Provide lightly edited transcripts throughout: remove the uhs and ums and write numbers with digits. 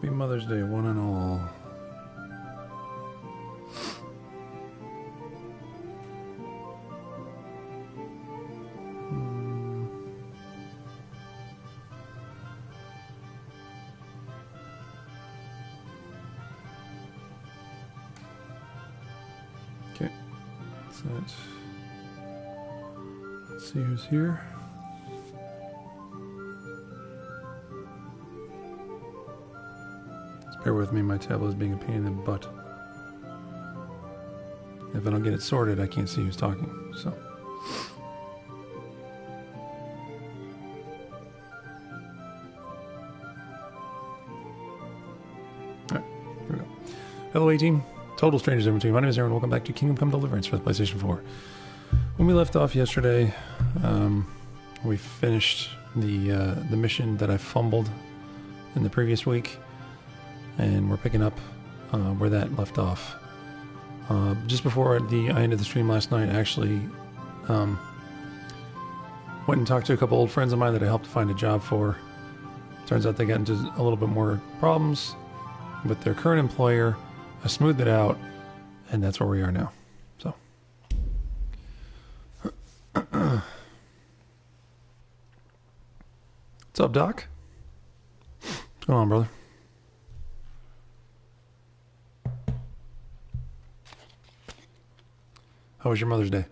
Happy Mother's Day, one and all. Okay, that's it. Let's see who's here. Bear with me, my tablet is being a pain in the butt. If I don't get it sorted, I can't see who's talking, so. Alright, here we go. Hello, 18. Total strangers in between. My name is Aaron. Welcome back to Kingdom Come Deliverance for the PlayStation 4. When we left off yesterday, we finished the mission that I fumbled in the previous week. And we're picking up where that left off. Just before I ended the stream last night, I actually went and talked to a couple old friends of mine that I helped find a job for. Turns out they got into a little bit more problems with their current employer. I smoothed it out, and that's where we are now. So, what's up, Doc? What's going on, brother? How was your Mother's Day?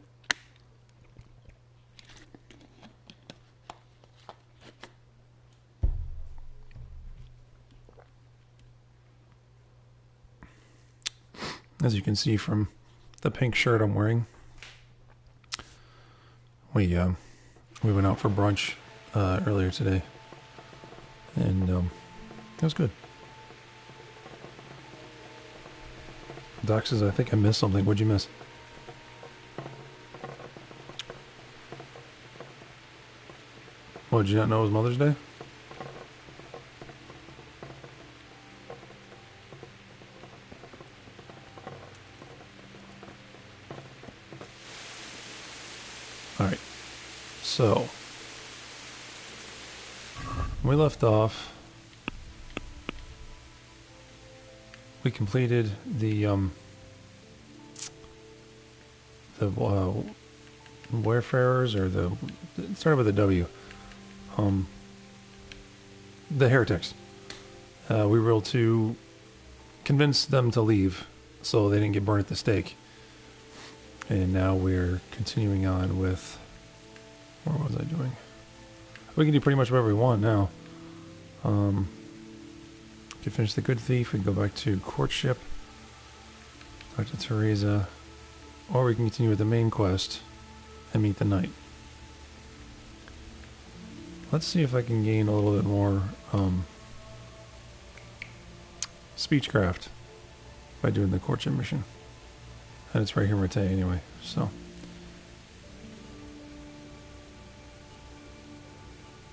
As you can see from the pink shirt I'm wearing, we went out for brunch earlier today, and it was good. Doc says, I think I missed something. What'd you miss? Oh, did you not know it was Mother's Day? Alright. So, when we left off, we completed the Wayfarers, or it started with a W. The heretics. We were able to convince them to leave so they didn't get burned at the stake. And now we're continuing on with... What was I doing? We can do pretty much whatever we want now. We can finish the Good Thief, we can go back to Courtship, talk to Teresa, or we can continue with the main quest and meet the Knight. Let's see if I can gain a little bit more speechcraft by doing the Courtship mission. And it's right here in Rete anyway, so.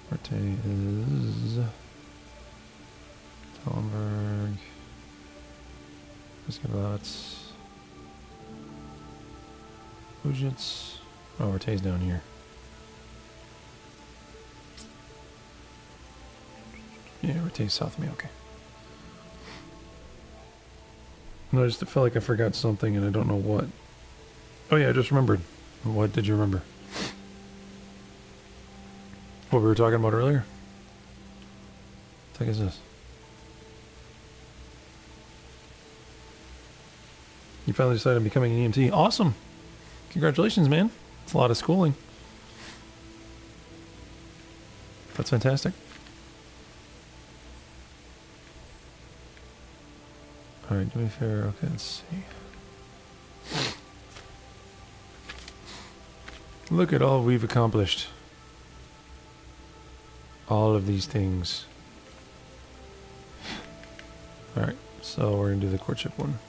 Rete is Tallenberg, Escabat, Ujits. Oh, Rete's down here. Yeah, Rete's south of me, okay. No, I just felt like I forgot something and I don't know what. Oh yeah, I just remembered. What did you remember? What we were talking about earlier? What the heck is this? You finally decided on becoming an EMT. Awesome! Congratulations, man. It's a lot of schooling. That's fantastic. Alright, do me a favor. Okay, let's see. Look at all we've accomplished. All of these things. Alright, so we're going to do the Courtship one.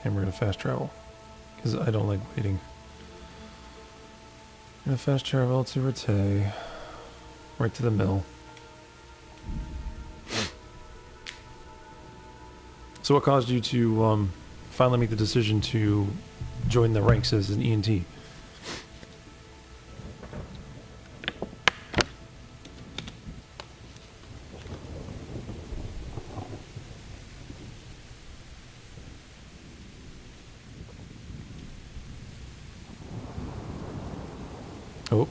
And we're going to fast travel. Because I don't like waiting. We're going to fast travel to Rete. Right to the mill. So what caused you to finally make the decision to join the ranks as an EMT? Oh,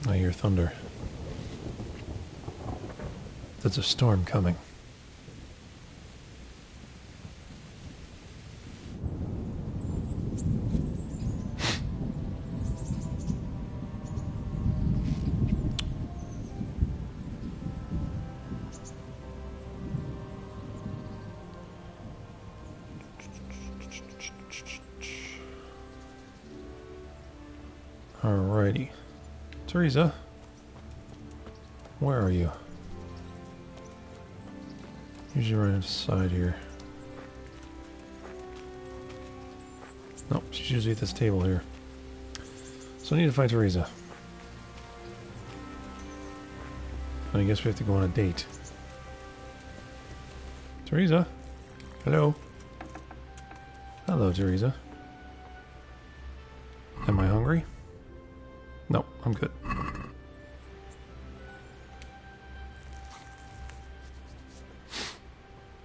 I hear thunder. There's a storm coming. Alrighty. Teresa, where are you? Usually right inside here. Nope, she's usually at this table here. So I need to find Teresa. I guess we have to go on a date. Teresa? Hello? Hello, Teresa. Am I hungry? No, I'm good.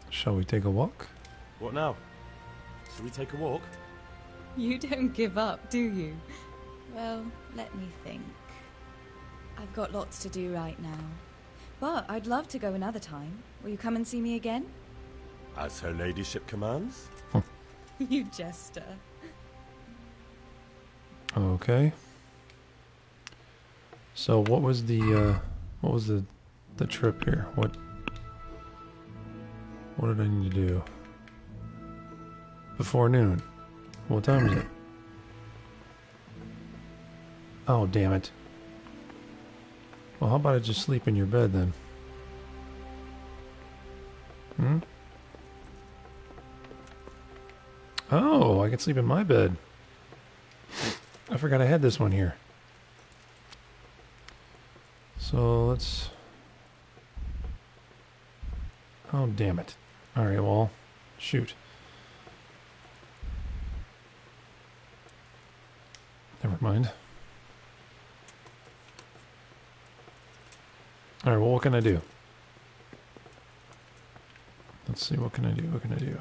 Shall we take a walk? What now? Shall we take a walk? You don't give up, do you? Well, let me think. I've got lots to do right now. But I'd love to go another time. Will you come and see me again? As her ladyship commands. You jester. Okay. So what was the trip here? What did I need to do? Before noon. What time is it? Oh, damn it. Well, how about I just sleep in your bed then? Hmm? Oh, I can sleep in my bed. I forgot I had this one here. So let's... Oh, damn it. Alright, well, shoot. Never mind. Alright, well, what can I do? Let's see, what can I do? What can I do?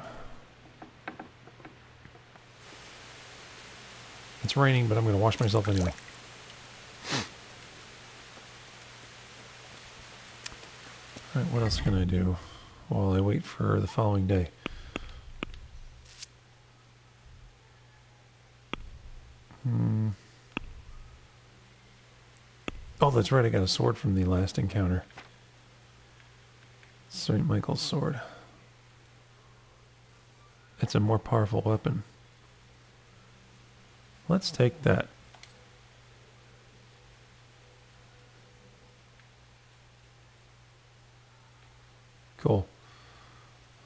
It's raining, but I'm going to wash myself anyway. Alright, what else can I do while I wait for the following day? Oh, that's right, I got a sword from the last encounter. St. Michael's sword. It's a more powerful weapon. Let's take that. Cool.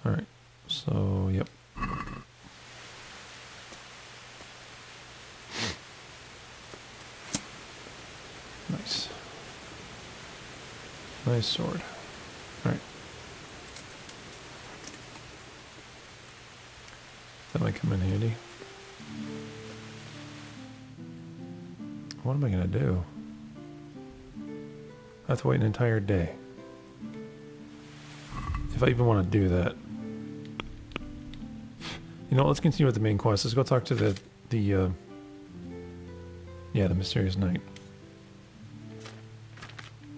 Alright, so, yep. Nice. Nice sword. Alright. That might come in handy. What am I going to do? I have to wait an entire day. If I even want to do that. You know, let's continue with the main quest. Let's go talk to the mysterious knight.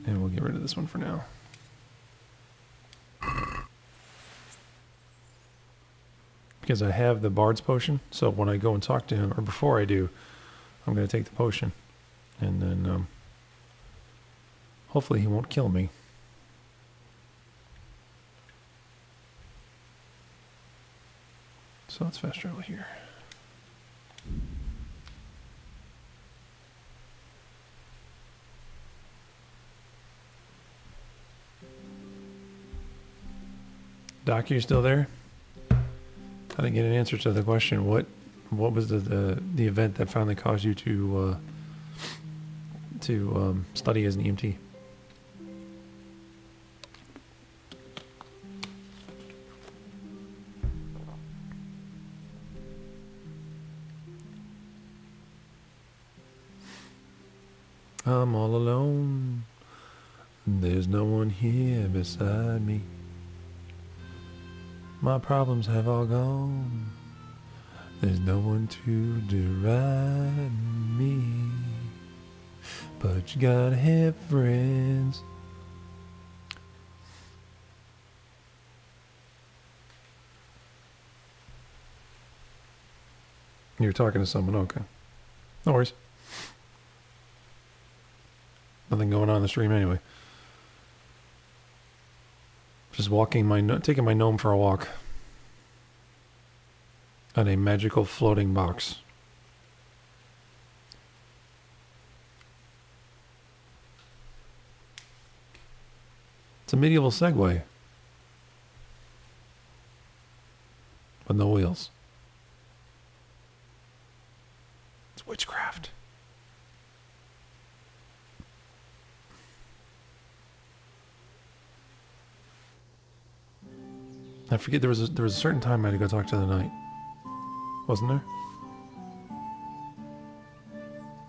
And we'll get rid of this one for now. Because I have the bard's potion, so when I go and talk to him, or before I do, I'm going to take the potion. And then, hopefully he won't kill me. So let's fast travel here. Doc, you still there? I didn't get an answer to the question. What was the event that finally caused you to study as an EMT? I'm all alone. There's no one here beside me. My problems have all gone. There's no one to deride me. but you gotta have friends. You're talking to someone, okay. No worries. Nothing going on in the stream anyway. Just taking my gnome for a walk. On a magical floating box. It's a medieval Segway. With no wheels. It's witchcraft. I forget there was a certain time I had to go talk to the knight. Wasn't there?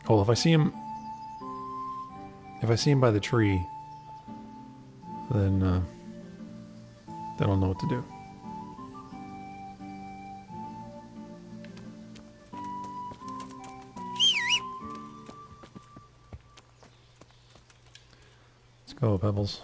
Oh, if I see him by the tree, then I'll know what to do. Let's go, Pebbles.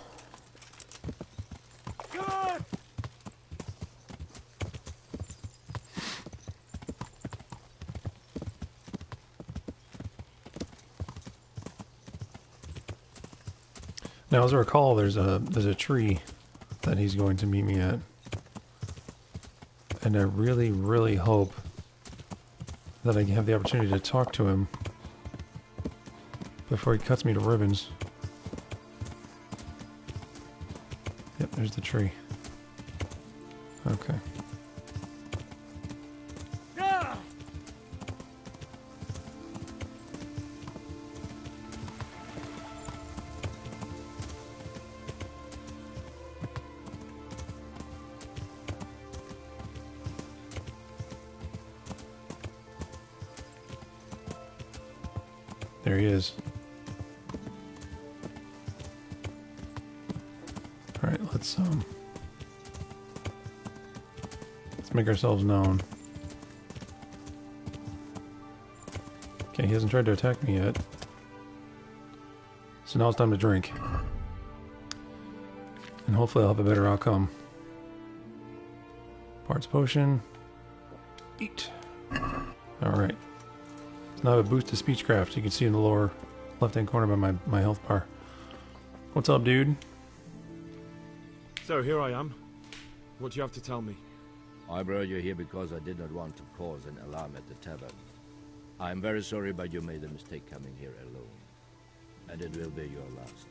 Now, as I recall, there's a tree that he's going to meet me at, and I really, really hope that I have the opportunity to talk to him before he cuts me to ribbons. Yep, there's the tree. Okay. There he is. All right, let's make ourselves known. Okay, he hasn't tried to attack me yet. So now it's time to drink. And hopefully I'll have a better outcome. Parts potion. Eat. Alright. Now I have a boost to speechcraft. You can see in the lower left-hand corner by my health bar. What's up, dude? So here I am. What do you have to tell me? I brought you here because I did not want to cause an alarm at the tavern. I am very sorry, but you made a mistake coming here alone. And it will be your last.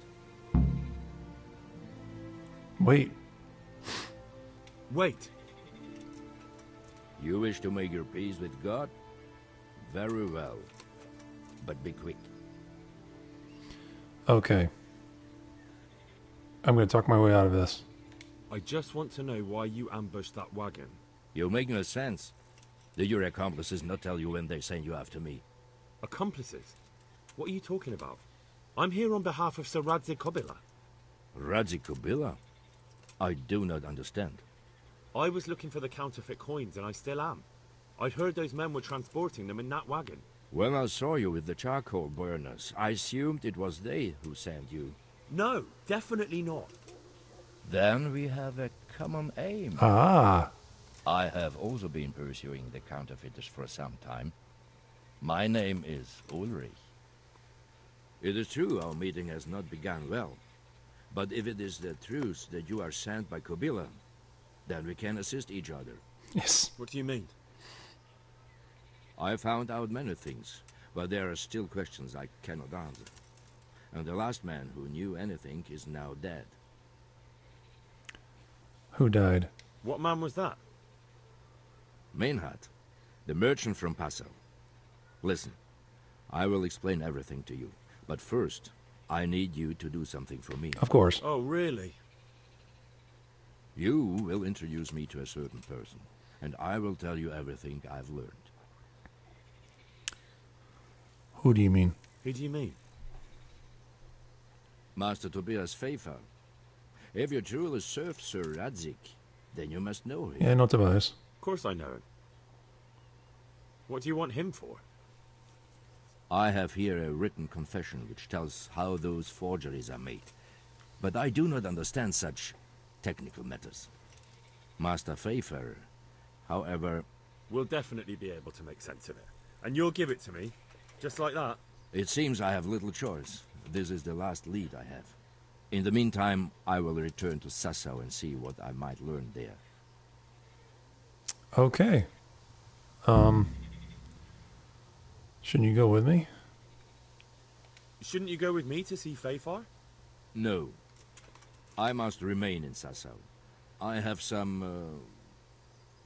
Wait. Wait. You wish to make your peace with God? Very well. But be quick. Okay. I'm going to talk my way out of this. I just want to know why you ambushed that wagon. You make no sense. Did your accomplices not tell you when they sent you after me? Accomplices? What are you talking about? I'm here on behalf of Sir Radzik Kobila. Radzik Kobila? I do not understand. I was looking for the counterfeit coins, and I still am. I'd heard those men were transporting them in that wagon. When I saw you with the charcoal burners, I assumed it was they who sent you. No, definitely not. Then we have a common aim. Ah. I have also been pursuing the counterfeiters for some time. My name is Ulrich. It is true our meeting has not begun well. But if it is the truth that you are sent by Kobila, then we can assist each other. Yes. What do you mean? I found out many things, but there are still questions I cannot answer. And the last man who knew anything is now dead. Who died? What man was that? Mainhat, the merchant from Passau. Listen, I will explain everything to you. But first, I need you to do something for me. Of course. Oh, really? You will introduce me to a certain person, and I will tell you everything I've learned. Who do you mean? Who do you mean? Master Tobias Pfeiffer. If you truly serve Sir Radzik, then you must know him. Yeah, no Tobias. Of course I know him. What do you want him for? I have here a written confession which tells how those forgeries are made. But I do not understand such technical matters. Master Fafer, however... We'll definitely be able to make sense of it. And you'll give it to me, just like that. It seems I have little choice. This is the last lead I have. In the meantime, I will return to Sasau and see what I might learn there. Okay. Shouldn't you go with me? Shouldn't you go with me to see Fafar? No. I must remain in Sasau. I have some,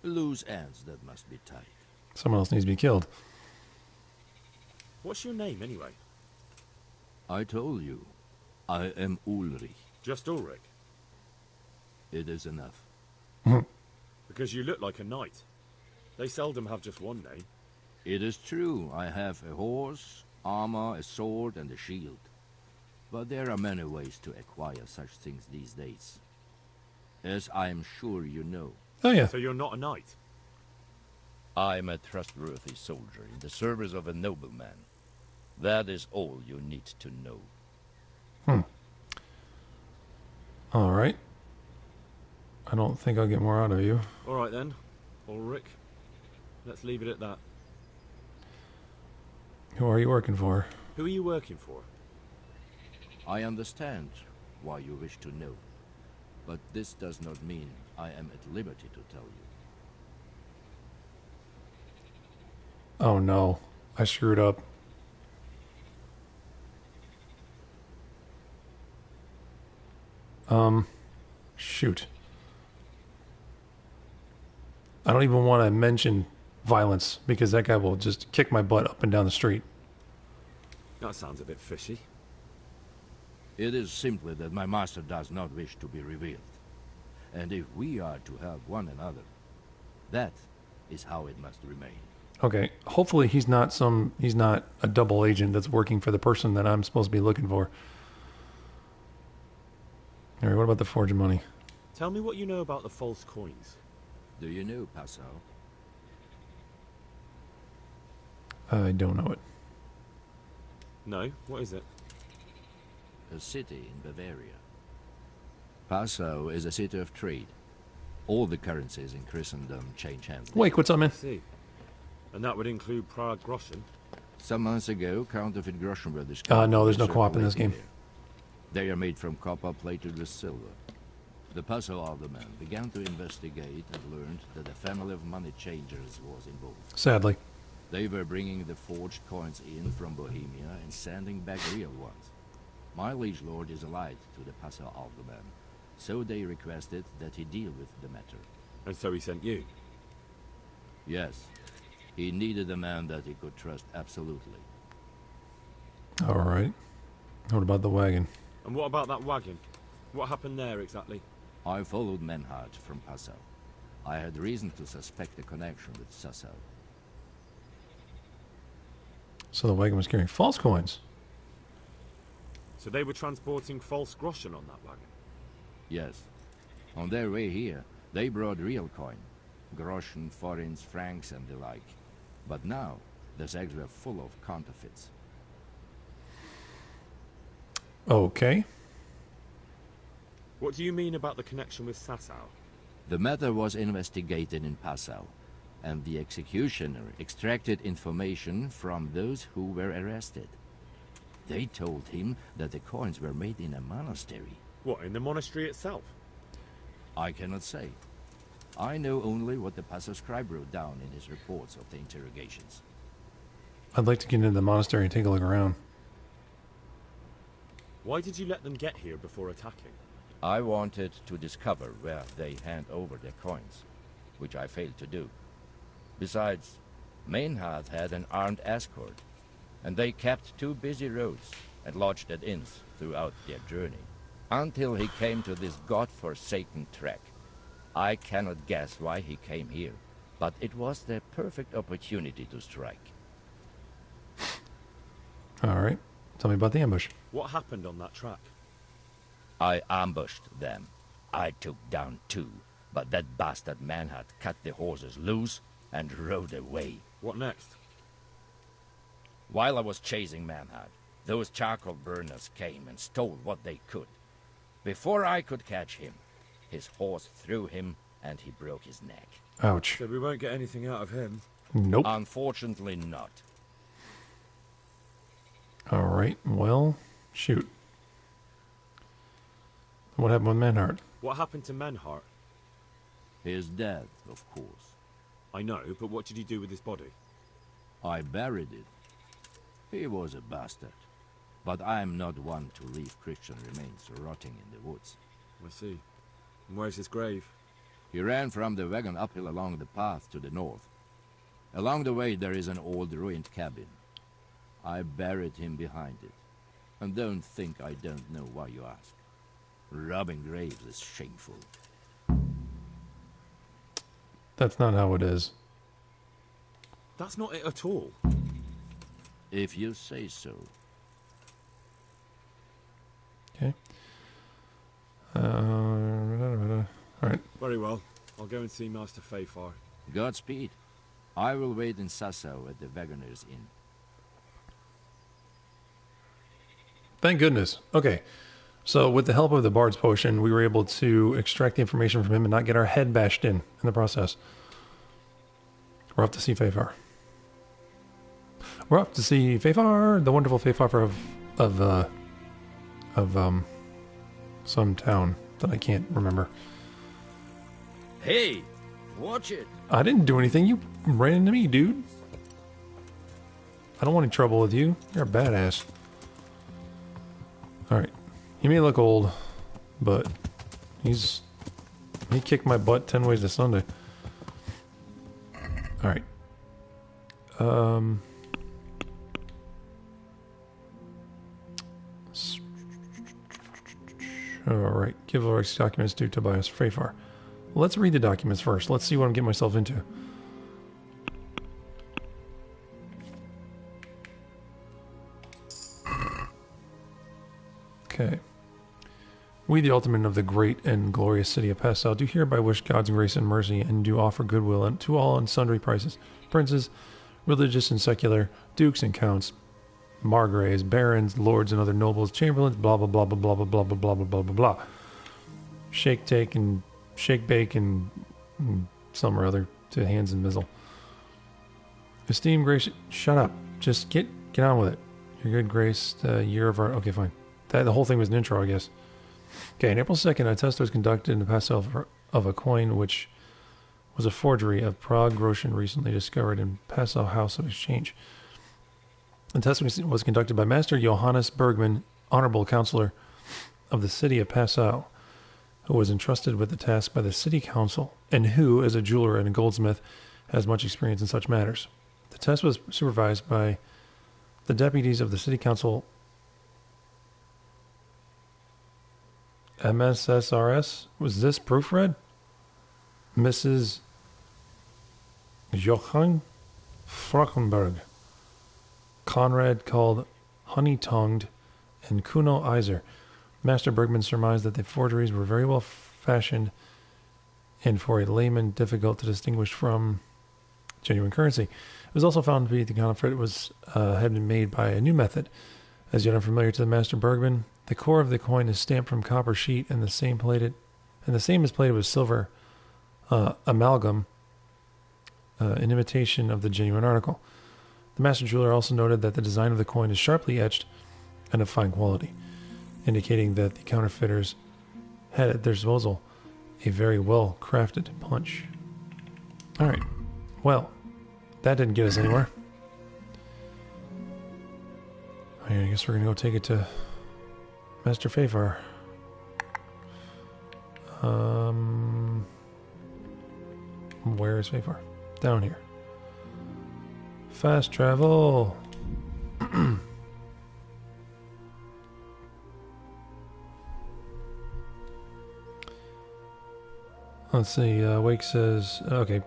loose ends that must be tied. Someone else needs to be killed. What's your name, anyway? I told you. I am Ulrich. Just Ulrich? It is enough. Because you look like a knight. They seldom have just one name. It is true. I have a horse, armor, a sword, and a shield. But there are many ways to acquire such things these days. As I am sure you know. Oh, yeah. So you're not a knight? I am a trustworthy soldier in the service of a nobleman. That is all you need to know. All right. I don't think I'll get more out of you. All right then, Ulrich. Let's leave it at that. Who are you working for? Who are you working for? I understand why you wish to know. But this does not mean I am at liberty to tell you. Oh no, I screwed up. Shoot. I don't even want to mention violence because that guy will just kick my butt up and down the street. That sounds a bit fishy. It is simply that my master does not wish to be revealed. And if we are to help one another, that is how it must remain. Okay, hopefully he's not a double agent that's working for the person that I'm supposed to be looking for. All right, what about the forging money? Tell me what you know about the false coins. Do you know Passau? I don't know it. No? What is it? A city in Bavaria. Passau is a city of trade. All the currencies in Christendom change hands. Wake, what's up, man? I see. And that would include Prague Groschen. Some months ago, counterfeit groschen were discovered. No, there's no co-op in this game. They are made from copper plated with silver. The Passau alderman began to investigate and learned that a family of money changers was involved. Sadly. They were bringing the forged coins in from Bohemia and sending back real ones. My liege lord is allied to the Passau alderman, so they requested that he deal with the matter. And so he sent you? Yes. He needed a man that he could trust absolutely. All right. What about the wagon? And what about that wagon? What happened there exactly? I followed Menhard from Passau. I had reason to suspect a connection with Sasau. So the wagon was carrying false coins. So they were transporting false groschen on that wagon? Yes. On their way here, they brought real coin. Groschen, forints, francs, and the like. But now, the sacks were full of counterfeits. Okay. What do you mean about the connection with Sasau? The matter was investigated in Passau, and the executioner extracted information from those who were arrested. They told him that the coins were made in a monastery. What, in the monastery itself? I cannot say. I know only what the Passau scribe wrote down in his reports of the interrogations. I'd like to get into the monastery and take a look around. Why did you let them get here before attacking? I wanted to discover where they hand over their coins, which I failed to do. Besides, Meinhard had an armed escort, and they kept 2 busy roads and lodged at inns throughout their journey, until he came to this god-forsaken trek. I cannot guess why he came here, but it was the perfect opportunity to strike. All right. Tell me about the ambush. What happened on that track? I ambushed them. I took down 2, but that bastard Manhart cut the horses loose and rode away. What next? While I was chasing Manhart, those charcoal burners came and stole what they could. Before I could catch him, his horse threw him and he broke his neck. Ouch. So we won't get anything out of him. Nope. Unfortunately not. Alright, well, shoot. What happened with Manhart? What happened to Menhart? His death, of course. I know, but what did you do with his body? I buried it. He was a bastard. But I'm not one to leave Christian remains rotting in the woods. I see. And where's his grave? He ran from the wagon uphill along the path to the north. Along the way there is an old ruined cabin. I buried him behind it. And don't think I don't know why you ask. Robbing graves is shameful. That's not how it is. That's not it at all. If you say so. Okay. Alright. Very well. I'll go and see Master Fafar. Godspeed. I will wait in Sasau at the Wagoner's Inn. Thank goodness. Okay. So with the help of the Bard's Potion, we were able to extract the information from him and not get our head bashed in the process. We're off to see Fafar. We're off to see Fafar, the wonderful Fafar of some town that I can't remember. Hey! Watch it! I didn't do anything. You ran into me, dude. I don't want any trouble with you. You're a badass. Alright. He may look old, but he kicked my butt 10 ways to Sunday. Alright. Alright. Give Ulrich's documents to Tobias Fafar. Let's read the documents first. Let's see what I'm getting myself into. Okay. We, the ultimate of the great and glorious city of Passau, do hereby wish God's grace and mercy, and do offer goodwill to all on sundry prices, princes, religious and secular, dukes and counts, margraves, barons, lords and other nobles, chamberlains, blah blah blah blah blah blah blah blah blah blah blah blah blah. Shake, take, and shake, bake, and some or other to hands and mizzle. Esteemed grace, shut up. Just get on with it. Your good grace, the year of our. Okay, fine. The whole thing was an intro, I guess. Okay, on April 2nd, a test was conducted in the Passau of a coin which was a forgery of Prague groschen recently discovered in Passau House of Exchange. The test was conducted by Master Johannes Bergman, Honorable Counselor of the city of Passau, who was entrusted with the task by the city council, and who, as a jeweler and a goldsmith, has much experience in such matters. The test was supervised by the deputies of the city council, MSSRS. Was this proofread? Mrs. Johann Frockenberg, Conrad called Honey-Tongued, and Kuno Iser. Master Bergman surmised that the forgeries were very well fashioned and for a layman difficult to distinguish from genuine currency. It was also found to be the counterfeit had been made by a new method. As yet unfamiliar to the Master Bergman, the core of the coin is stamped from copper sheet and the same is plated with silver amalgam in imitation of the genuine article. The master jeweler also noted that the design of the coin is sharply etched and of fine quality, indicating that the counterfeiters had at their disposal a very well crafted punch. Alright, well, that didn't get us anywhere. I guess we're gonna go take it to Master Fafar. Where is Fafar? Down here. Fast travel. Let's see. Wake says, okay.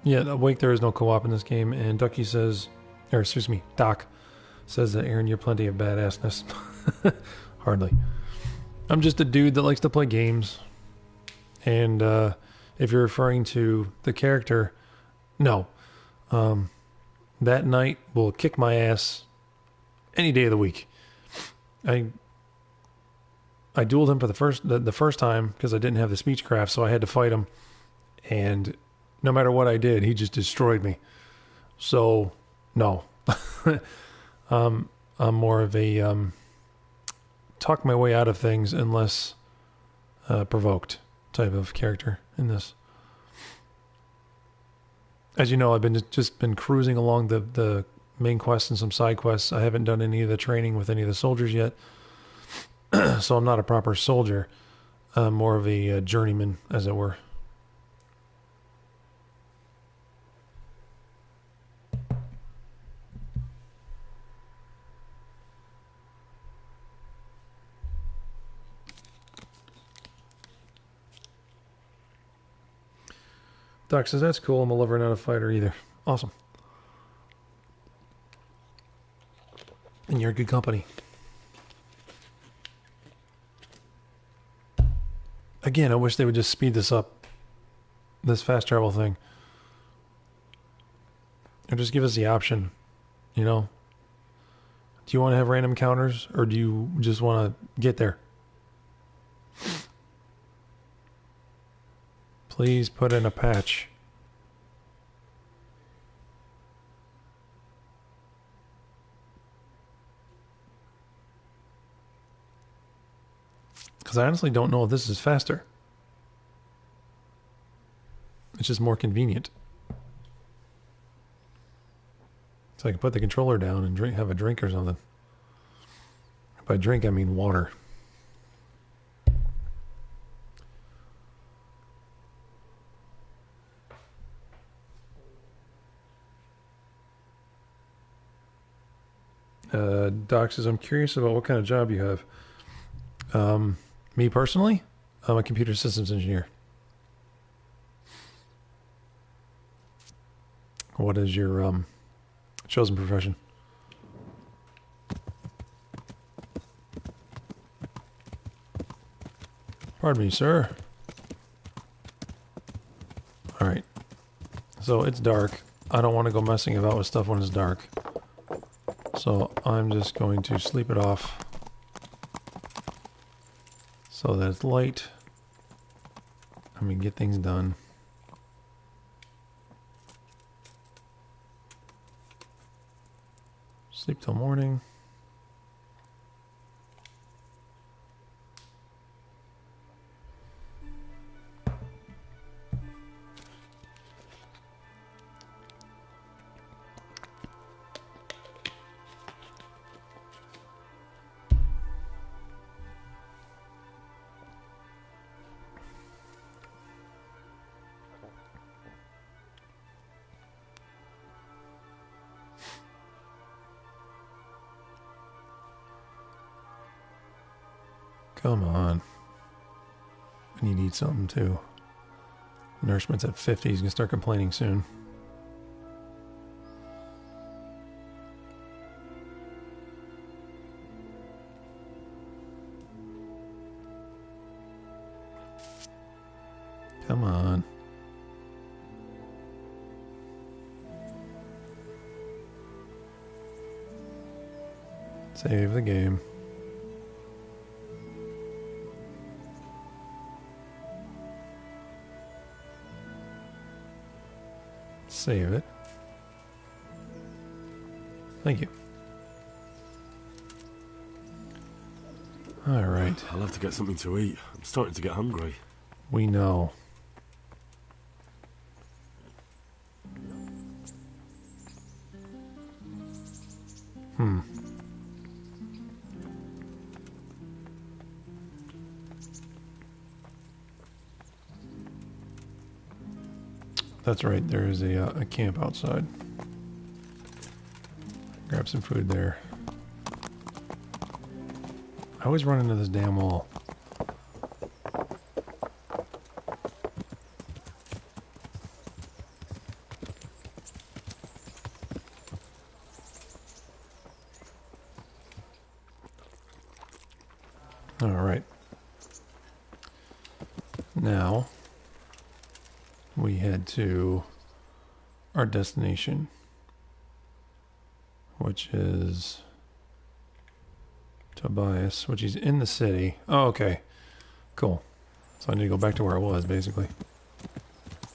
Yeah, Wake, there is no co-op in this game. And Ducky says, or excuse me, Doc says that Aaron, you're plenty of badassness. Hardly. I'm just a dude that likes to play games. And if you're referring to the character, no. That knight will kick my ass any day of the week. I dueled him for the first time because I didn't have the speechcraft, so I had to fight him. And no matter what I did, he just destroyed me. So, no. I'm more of a talk my way out of things unless provoked type of character in this. As you know, I've been just been cruising along the main quests and some side quests. I haven't done any of the training with any of the soldiers yet. So I'm not a proper soldier. I'm more of a journeyman, as it were. Doc says, that's cool. I'm a lover, not a fighter either. Awesome. And you're good company. Again, I wish they would just speed this up. This fast travel thing. Or just give us the option. You know? Do you want to have random encounters? Or do you just want to get there? Please put in a patch. Because I honestly don't know if this is faster. It's just more convenient. So I can put the controller down and have a drink or something. By drink, I mean water. Doc says, I'm curious about what kind of job you have. Me personally, I'm a computer systems engineer. What is your chosen profession? Pardon me, sir. Alright. So it's dark. I don't want to go messing about with stuff when it's dark. So I'm just going to sleep it off so that it's light and we can get things done. Sleep till morning. Come on. I need to eat something too. Nourishment's at 50. He's going to start complaining soon. Come on. Save the game. Save it. Thank you. All right. I'll have to get something to eat. I'm starting to get hungry. We know. That's right, there is a camp outside. Grab some food there. I always run into this damn wall. All right. Now we head to our destination, which is Tobias, which is in the city. Oh, okay. Cool. So I need to go back to where I was, basically.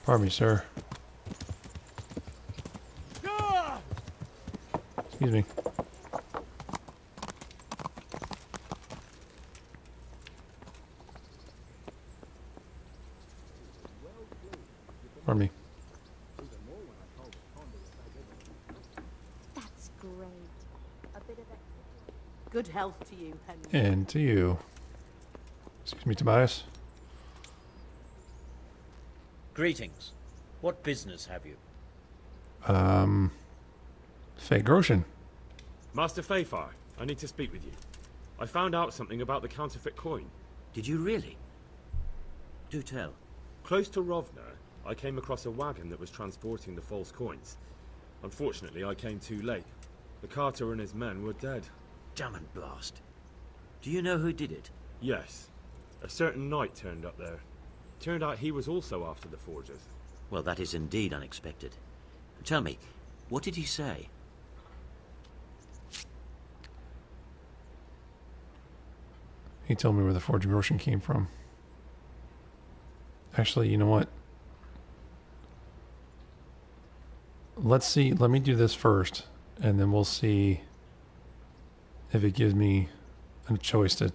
Pardon me, sir. Excuse me. Pardon me. That's great. A bit of a good health to you, Henry. And to you. Excuse me, Tobias. Greetings. What business have you? Fake Groshin. Master Fayfire, I need to speak with you. I found out something about the counterfeit coin. Did you really? Do tell. Close to Rovna, I came across a wagon that was transporting the false coins. Unfortunately, I came too late. The carter and his men were dead. Damn and blast. Do you know who did it? Yes. A certain knight turned up there. Turned out he was also after the forgers. Well, that is indeed unexpected. Tell me, what did he say? He told me where the forged Groshin came from. Actually, you know what? Let's see. Let me do this first, and then we'll see if it gives me a choice to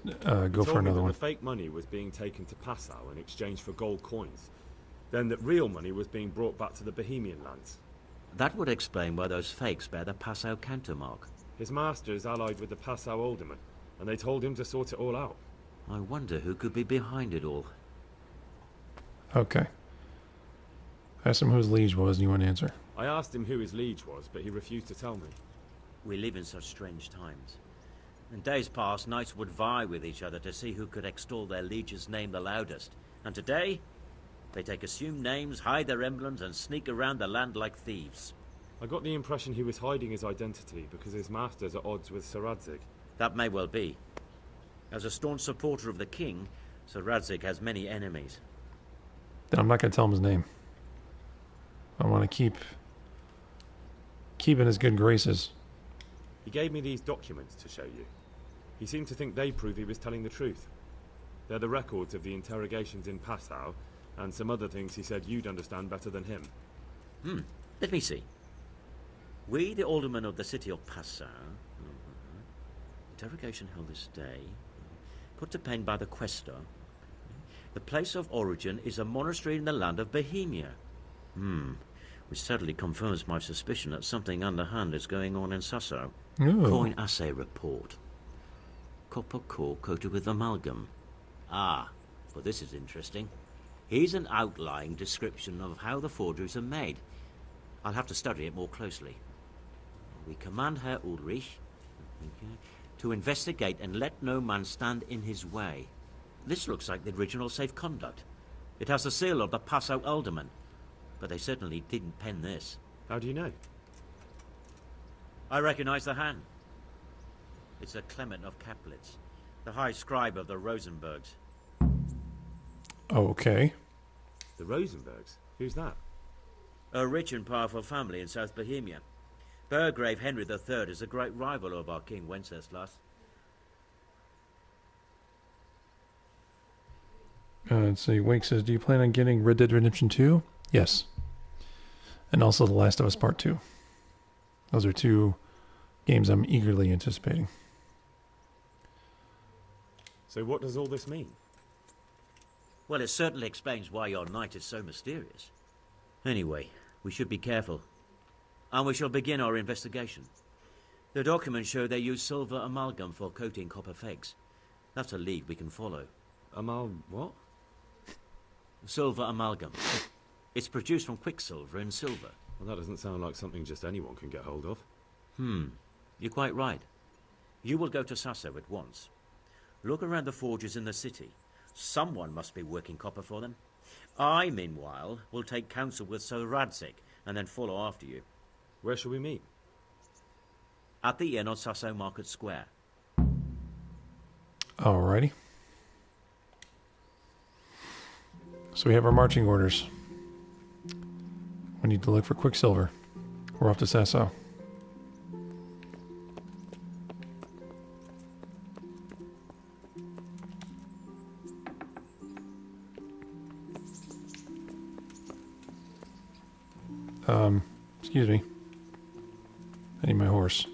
go for another one. The fake money was being taken to Passau in exchange for gold coins. Then that real money was being brought back to the Bohemian lands. That would explain why those fakes bear the Passau countermark. His master is allied with the Passau alderman, and they told him to sort it all out. I wonder who could be behind it all. Okay. I asked him who his liege was, and he wouldn't answer. I asked him who his liege was, but he refused to tell me. We live in such strange times. In days past, knights would vie with each other to see who could extol their liege's name the loudest. And today, they take assumed names, hide their emblems, and sneak around the land like thieves. I got the impression he was hiding his identity because his master's at odds with Sir Radzig. That may well be. As a staunch supporter of the king, Sir Radzig has many enemies. Then I'm not going to tell him his name. I want to keep in his good graces. He gave me these documents to show you. He seemed to think they prove he was telling the truth. They're the records of the interrogations in Passau, and some other things he said you'd understand better than him. Let me see. We, the aldermen of the city of Passau, interrogation held this day, put to pen by the questor. The place of origin is a monastery in the land of Bohemia. Which certainly confirms my suspicion that something underhand is going on in Sasso. Ooh. Coin assay report. Copper core coated with amalgam. Ah, well this is interesting. Here's an outline description of how the forgeries are made. I'll have to study it more closely. We command Herr Ulrich to investigate and let no man stand in his way. This looks like the original safe conduct. It has the seal of the Passau alderman. But they certainly didn't pen this. How do you know? I recognize the hand. It's a Clement of Kaplitz, the high scribe of the Rosenbergs. Okay. The Rosenbergs? Who's that? A rich and powerful family in South Bohemia. Burgrave Henry III is a great rival of our King Wenceslas. Let's see. Wake says, do you plan on getting Red Dead Redemption 2? Yes. And also The Last of Us Part 2. Those are two games I'm eagerly anticipating. So what does all this mean? Well, it certainly explains why your knight is so mysterious. Anyway, we should be careful. And we shall begin our investigation. The documents show they use silver amalgam for coating copper fakes. That's a lead we can follow. What? Silver amalgam. It's produced from quicksilver and silver. Well, that doesn't sound like something just anyone can get hold of. You're quite right. You will go to Sasso at once. Look around the forges in the city. Someone must be working copper for them. I, meanwhile, will take counsel with Sir Radzig and then follow after you. Where shall we meet? At the inn on Sasso Market Square. Alrighty. So we have our marching orders. We need to look for Quicksilver. We're off to Sasso. Excuse me. I need my horse.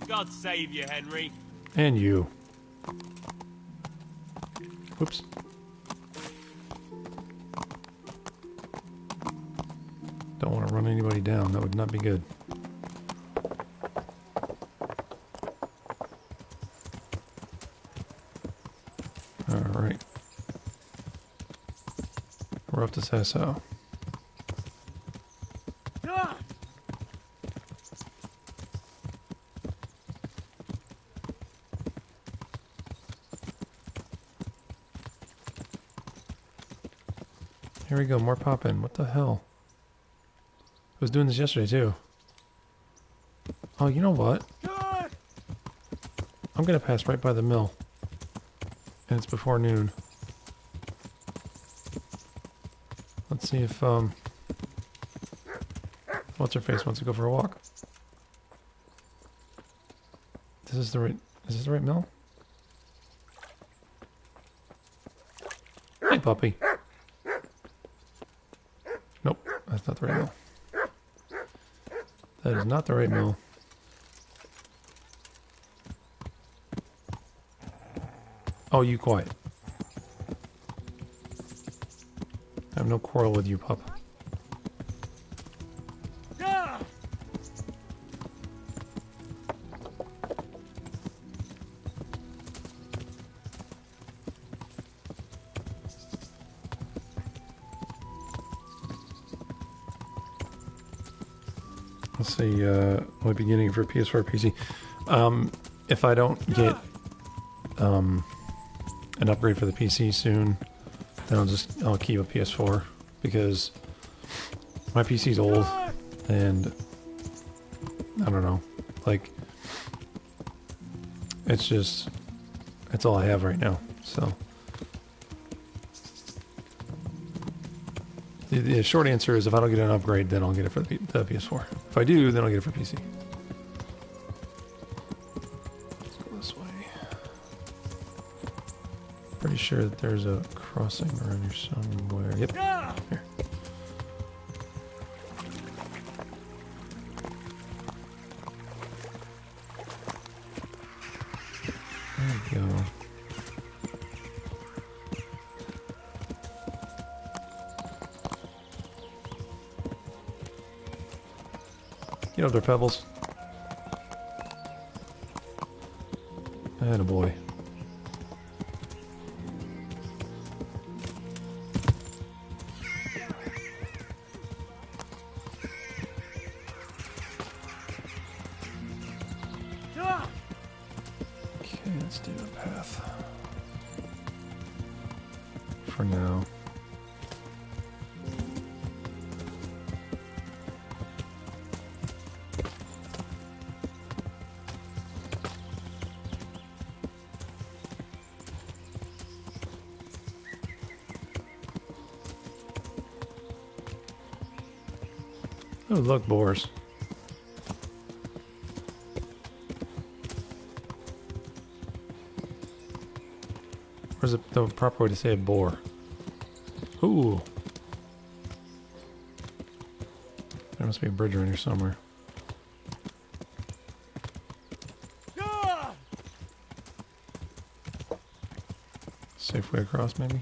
God save you, Henry. And you. Whoops. Don't want to run anybody down. That would not be good. Alright. We're up to Sasso. Here we go, more poppin'. What the hell? I was doing this yesterday too. Oh, you know what? I'm gonna pass right by the mill. And it's before noon. Let's see if, what's-her-face wants to go for a walk. Is this the right mill? Hey, puppy. Nope, that's not the right mill. That is not the right mill. Oh, you quiet. I have no quarrel with you, pup. Let's see, we'll be getting it for PS4 PC. If I don't get an upgrade for the PC soon, then I'll keep a PS4 because my PC's old and I don't know, like it's all I have right now. So the short answer is if I don't get an upgrade, then I'll get it for the PS4. If I do, then I'll get it for PC. Let's go this way. Pretty sure that there's a crossing around here somewhere. Yep. Here. There we go. Get up there, Pebbles. Attaboy. Okay, let's do a path. For now. Oh, look, boars. Where's the proper way to say a boar? Ooh. There must be a bridge around here somewhere. Safe way across, maybe?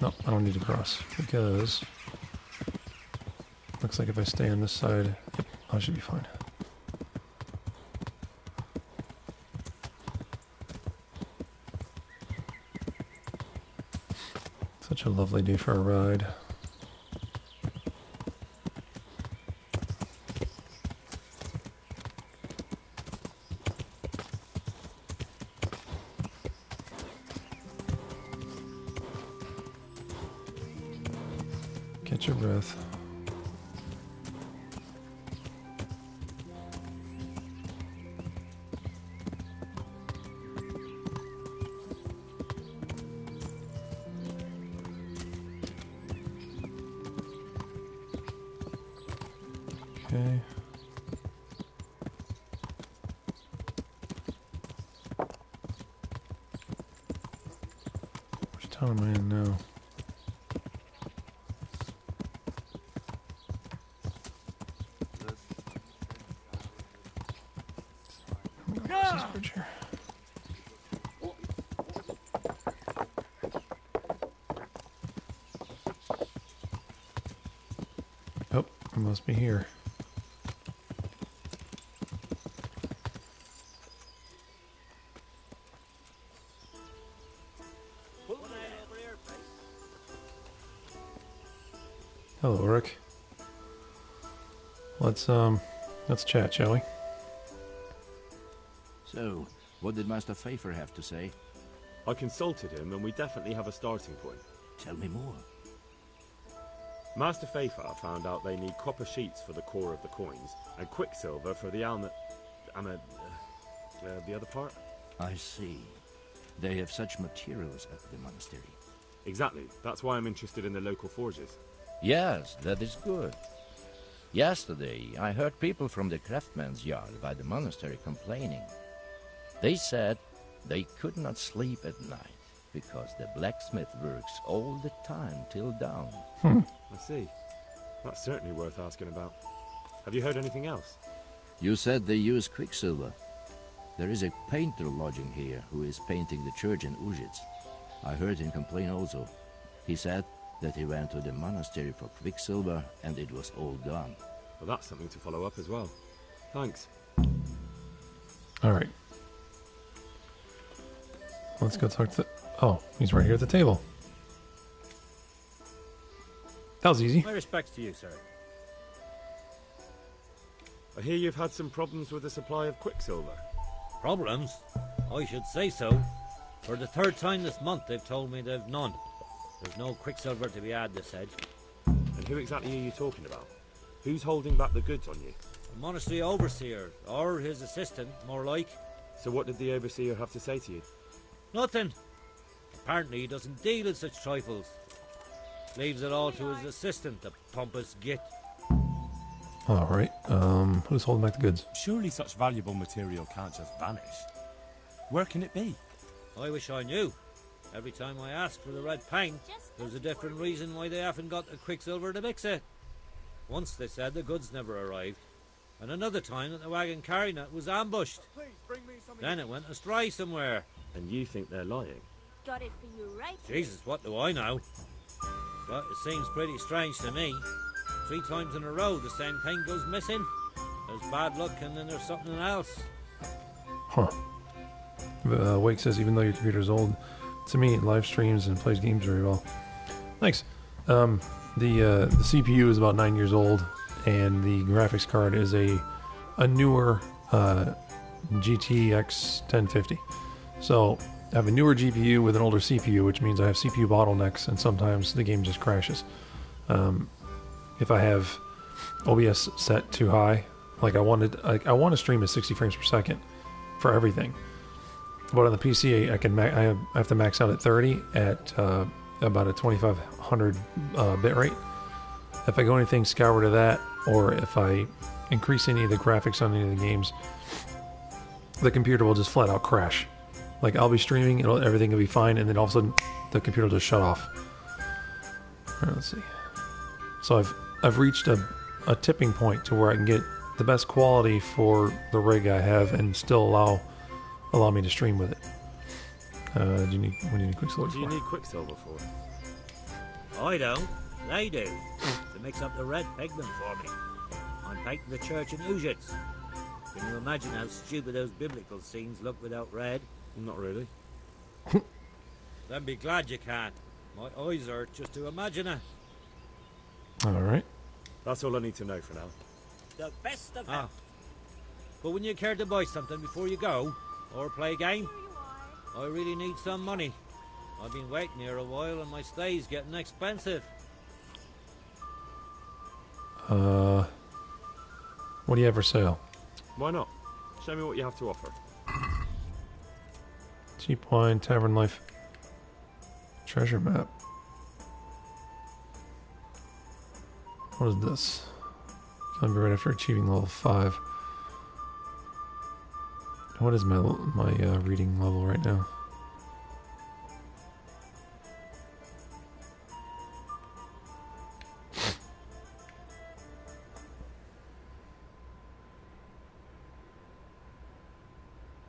No, I don't need to cross because looks like if I stay on this side, yep, I should be fine. Such a lovely day for a ride. Catch your breath. Okay. Which town am I in now? This bridge here. Oh, it must be here. Hello, Rick. Let's chat, shall we? So, what did Master Pfeiffer have to say? I consulted him, and we definitely have a starting point. Tell me more. Master Pfeiffer found out they need copper sheets for the core of the coins, and quicksilver for the the other part? I see. They have such materials at the monastery. Exactly. That's why I'm interested in the local forges. Yes, that is good. Yesterday, I heard people from the craftsman's yard by the monastery complaining. They said they could not sleep at night because the blacksmith works all the time till dawn. I see. That's certainly worth asking about. Have you heard anything else? You said they use quicksilver. There is a painter lodging here who is painting the church in Ujits. I heard him complain also. He said that he went to the monastery for quicksilver and it was all gone. Well, that's something to follow up as well. Thanks. Alright. Let's go talk to... Oh, he's right here at the table. That was easy. My respects to you, sir. I hear you've had some problems with the supply of quicksilver. Problems? I should say so. For the third time this month, they've told me they've none. There's no quicksilver to be had, they said. And who exactly are you talking about? Who's holding back the goods on you? The monastery overseer, or his assistant, more like. So what did the overseer have to say to you? Nothing. Apparently he doesn't deal in such trifles. Leaves it all to his assistant, the pompous git. Alright, who's holding back the goods? Surely such valuable material can't just vanish. Where can it be? I wish I knew. Every time I ask for the red paint, there's a different reason why they haven't got the quicksilver to mix it. Once they said the goods never arrived, and another time that the wagon carrying it was ambushed. Then it went astray somewhere. And you think they're lying? Got it for you right. Jesus, what do I know? But it seems pretty strange to me. 3 times in a row the same thing goes missing. There's bad luck and then there's something else. Huh. Wake says, even though your computer's old, to me it live streams and plays games very well. Thanks. The CPU is about 9 years old, and the graphics card is a newer GTX 1050. So I have a newer GPU with an older CPU, which means I have CPU bottlenecks, and sometimes the game just crashes. If I have OBS set too high, like I want to stream at 60 frames per second for everything, but on the PC I have to max out at 30 at about a 2500 bit rate. If I go anything scour to that, or if I increase any of the graphics on any of the games, the computer will just flat out crash. Like I'll be streaming, everything will be fine, and then all of a sudden the computer will just shut off. Alright, let's see. So I've reached a tipping point to where I can get the best quality for the rig I have and still allow me to stream with it. What do you need quicksilver for? What do you need quicksilver for? I don't. They do. To mix up the red pigment for me. I'm painting the church in Ujits. Can you imagine how stupid those biblical scenes look without red? Not really. Then be glad you can. My eyes hurt just to imagine it. Alright. That's all I need to know for now. The best of health. But when you care to buy something before you go, or play a game, I really need some money. I've been waiting here a while and my stay's getting expensive. What do you have for sale? Why not? Show me what you have to offer. Cheap wine, tavern life, treasure map. What is this? I'll be right after achieving level 5. What is my reading level right now?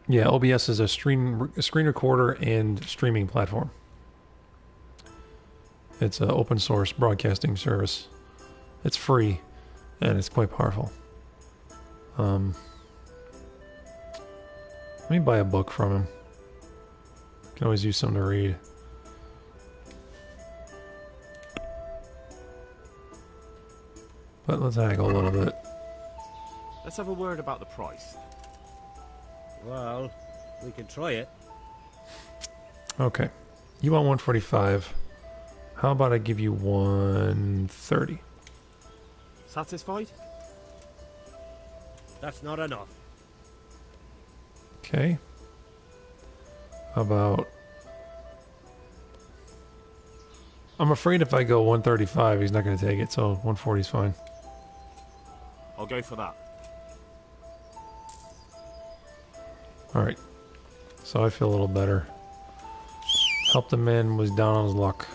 Yeah, OBS is a screen recorder and streaming platform. It's an open source broadcasting service. It's free, and it's quite powerful. Let me buy a book from him. Can always use something to read. But let's haggle a little bit. Let's have a word about the price. Well, we can try it. Okay. You want 145. How about I give you 130? Satisfied? That's not enough. Okay. How about... I'm afraid if I go 135, he's not going to take it, so 140 is fine. I'll go for that. Alright. So I feel a little better. Helped the man was down on his luck.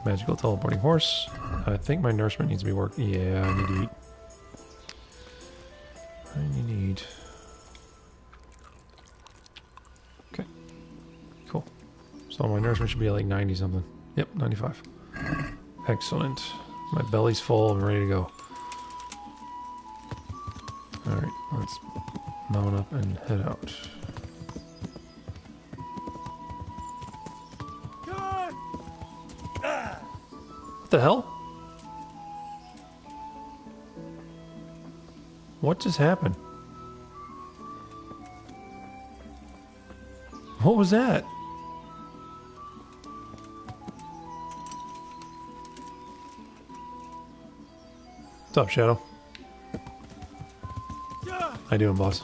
Magical teleporting horse. I think my nourishment needs to be worked. Yeah, I need to eat. I need... Okay. Cool. So my nourishment should be like 90 something. Yep, 95. Excellent. My belly's full and ready to go. Alright, let's mount up and head out. What the hell? What just happened? What was that? What's up, Shadow? How you doing, boss?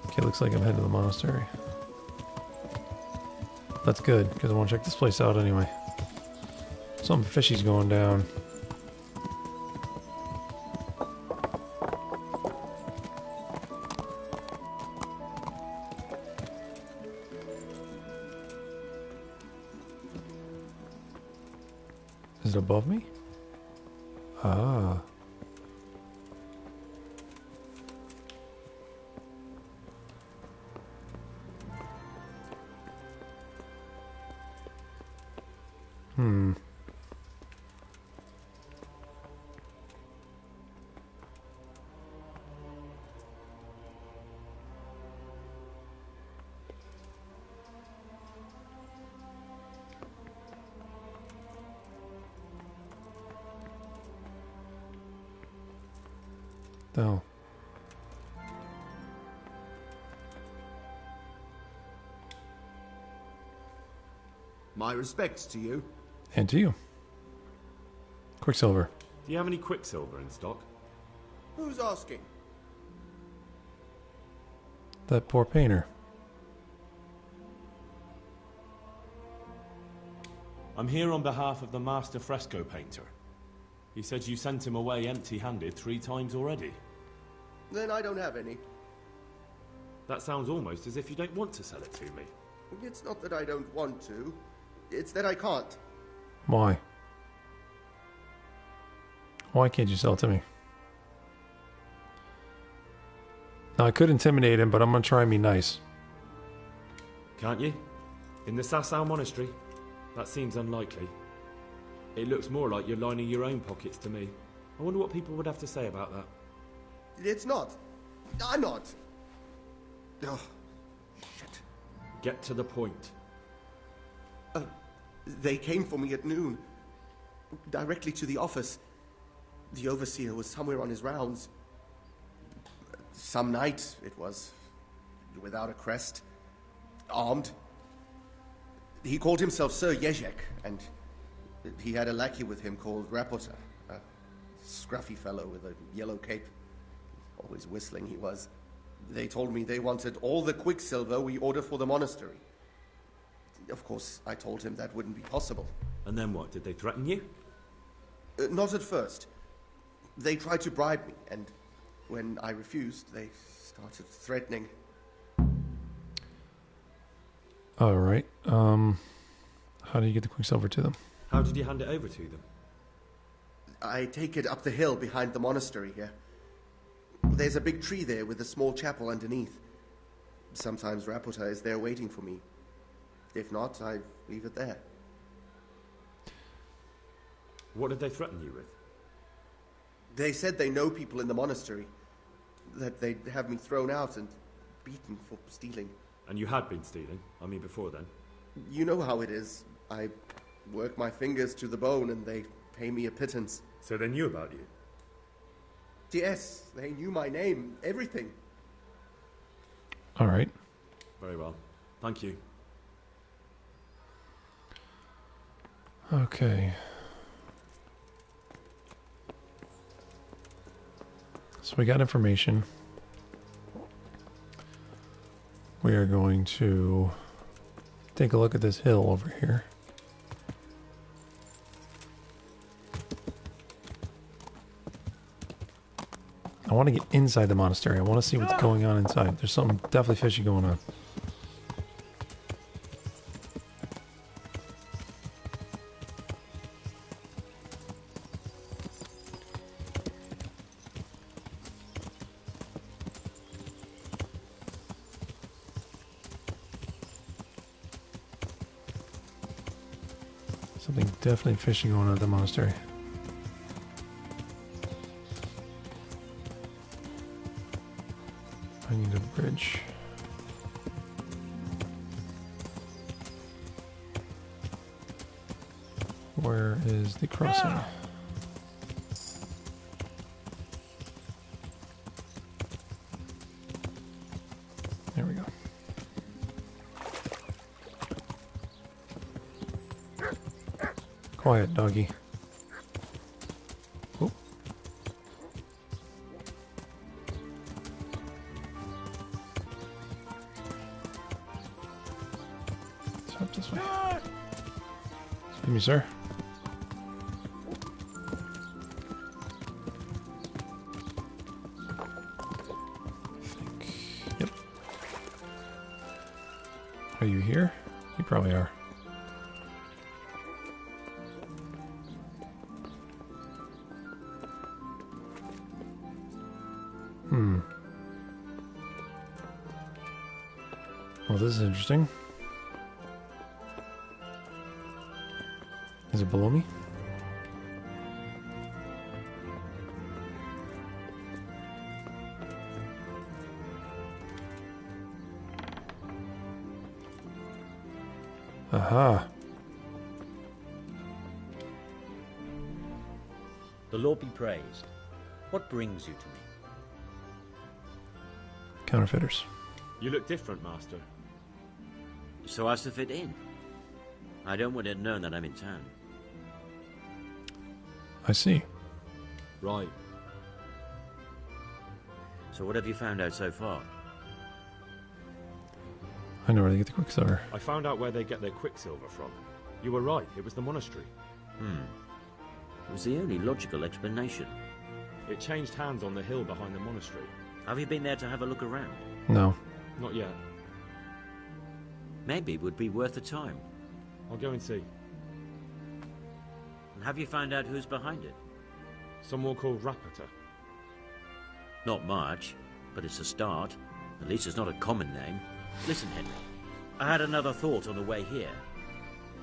Okay, looks like I'm heading to the monastery. That's good, because I want to check this place out anyway. Something fishy's going down. Is it above me? Ah. Hmm. No. My respects to you. And to you. Quicksilver. Do you have any Quicksilver in stock? Who's asking? That poor painter. I'm here on behalf of the master fresco painter. He said you sent him away empty-handed 3 times already. Then I don't have any. That sounds almost as if you don't want to sell it to me. It's not that I don't want to. It's that I can't. Why? Why can't you sell it to me? Now, I could intimidate him, but I'm going to try and be nice. Can't you? In the Sasau Monastery? That seems unlikely. It looks more like you're lining your own pockets to me. I wonder what people would have to say about that. It's not. I'm not. Oh, shit. Get to the point. They came for me at noon. Directly to the office. The overseer was somewhere on his rounds. Some night, it was. Without a crest. Armed. He called himself Sir Jezek, and he had a lackey with him called Rapota. A scruffy fellow with a yellow cape. Always whistling he was. They told me they wanted all the Quicksilver we order for the monastery. Of course, I told him that wouldn't be possible. And then what? Did they threaten you? Not at first. They tried to bribe me, and when I refused, they started threatening. All right. How do you get the Quicksilver to them? How did you hand it over to them? I take it up the hill behind the monastery here. There's a big tree there with a small chapel underneath. Sometimes Rapota is there waiting for me. If not, I leave it there. What did they threaten you with? They said they know people in the monastery. That they'd have me thrown out and beaten for stealing. And you had been stealing? I mean, before then? You know how it is. I work my fingers to the bone and they pay me a pittance. So they knew about you? Yes, they knew my name, everything. All right. Very well. Thank you. Okay. So we got information. We are going to take a look at this hill over here. I want to get inside the monastery. I want to see what's going on inside. There's something definitely fishy going on. Something definitely fishy going on at the monastery. I need a bridge. Where is the crossing? There we go. Quiet, doggy. Oh. Let's up this way. Excuse me, sir. Yep. Are you here? You probably are. Well, this is interesting. Is it below me? Aha. The Lord be praised. What brings you to me? Counterfeiters. You look different, Master. So as to fit in. I don't want it known that I'm in town. I see. Right. So what have you found out so far? I know where to get the Quicksilver. I found out where they get their Quicksilver from. You were right, it was the monastery. It was the only logical explanation. It changed hands on the hill behind the monastery. Have you been there to have a look around? No. Not yet. Maybe it would be worth the time. I'll go and see. And have you found out who's behind it? Someone called Rapota. Not much, but it's a start. At least it's not a common name. Listen, Henry, I had another thought on the way here.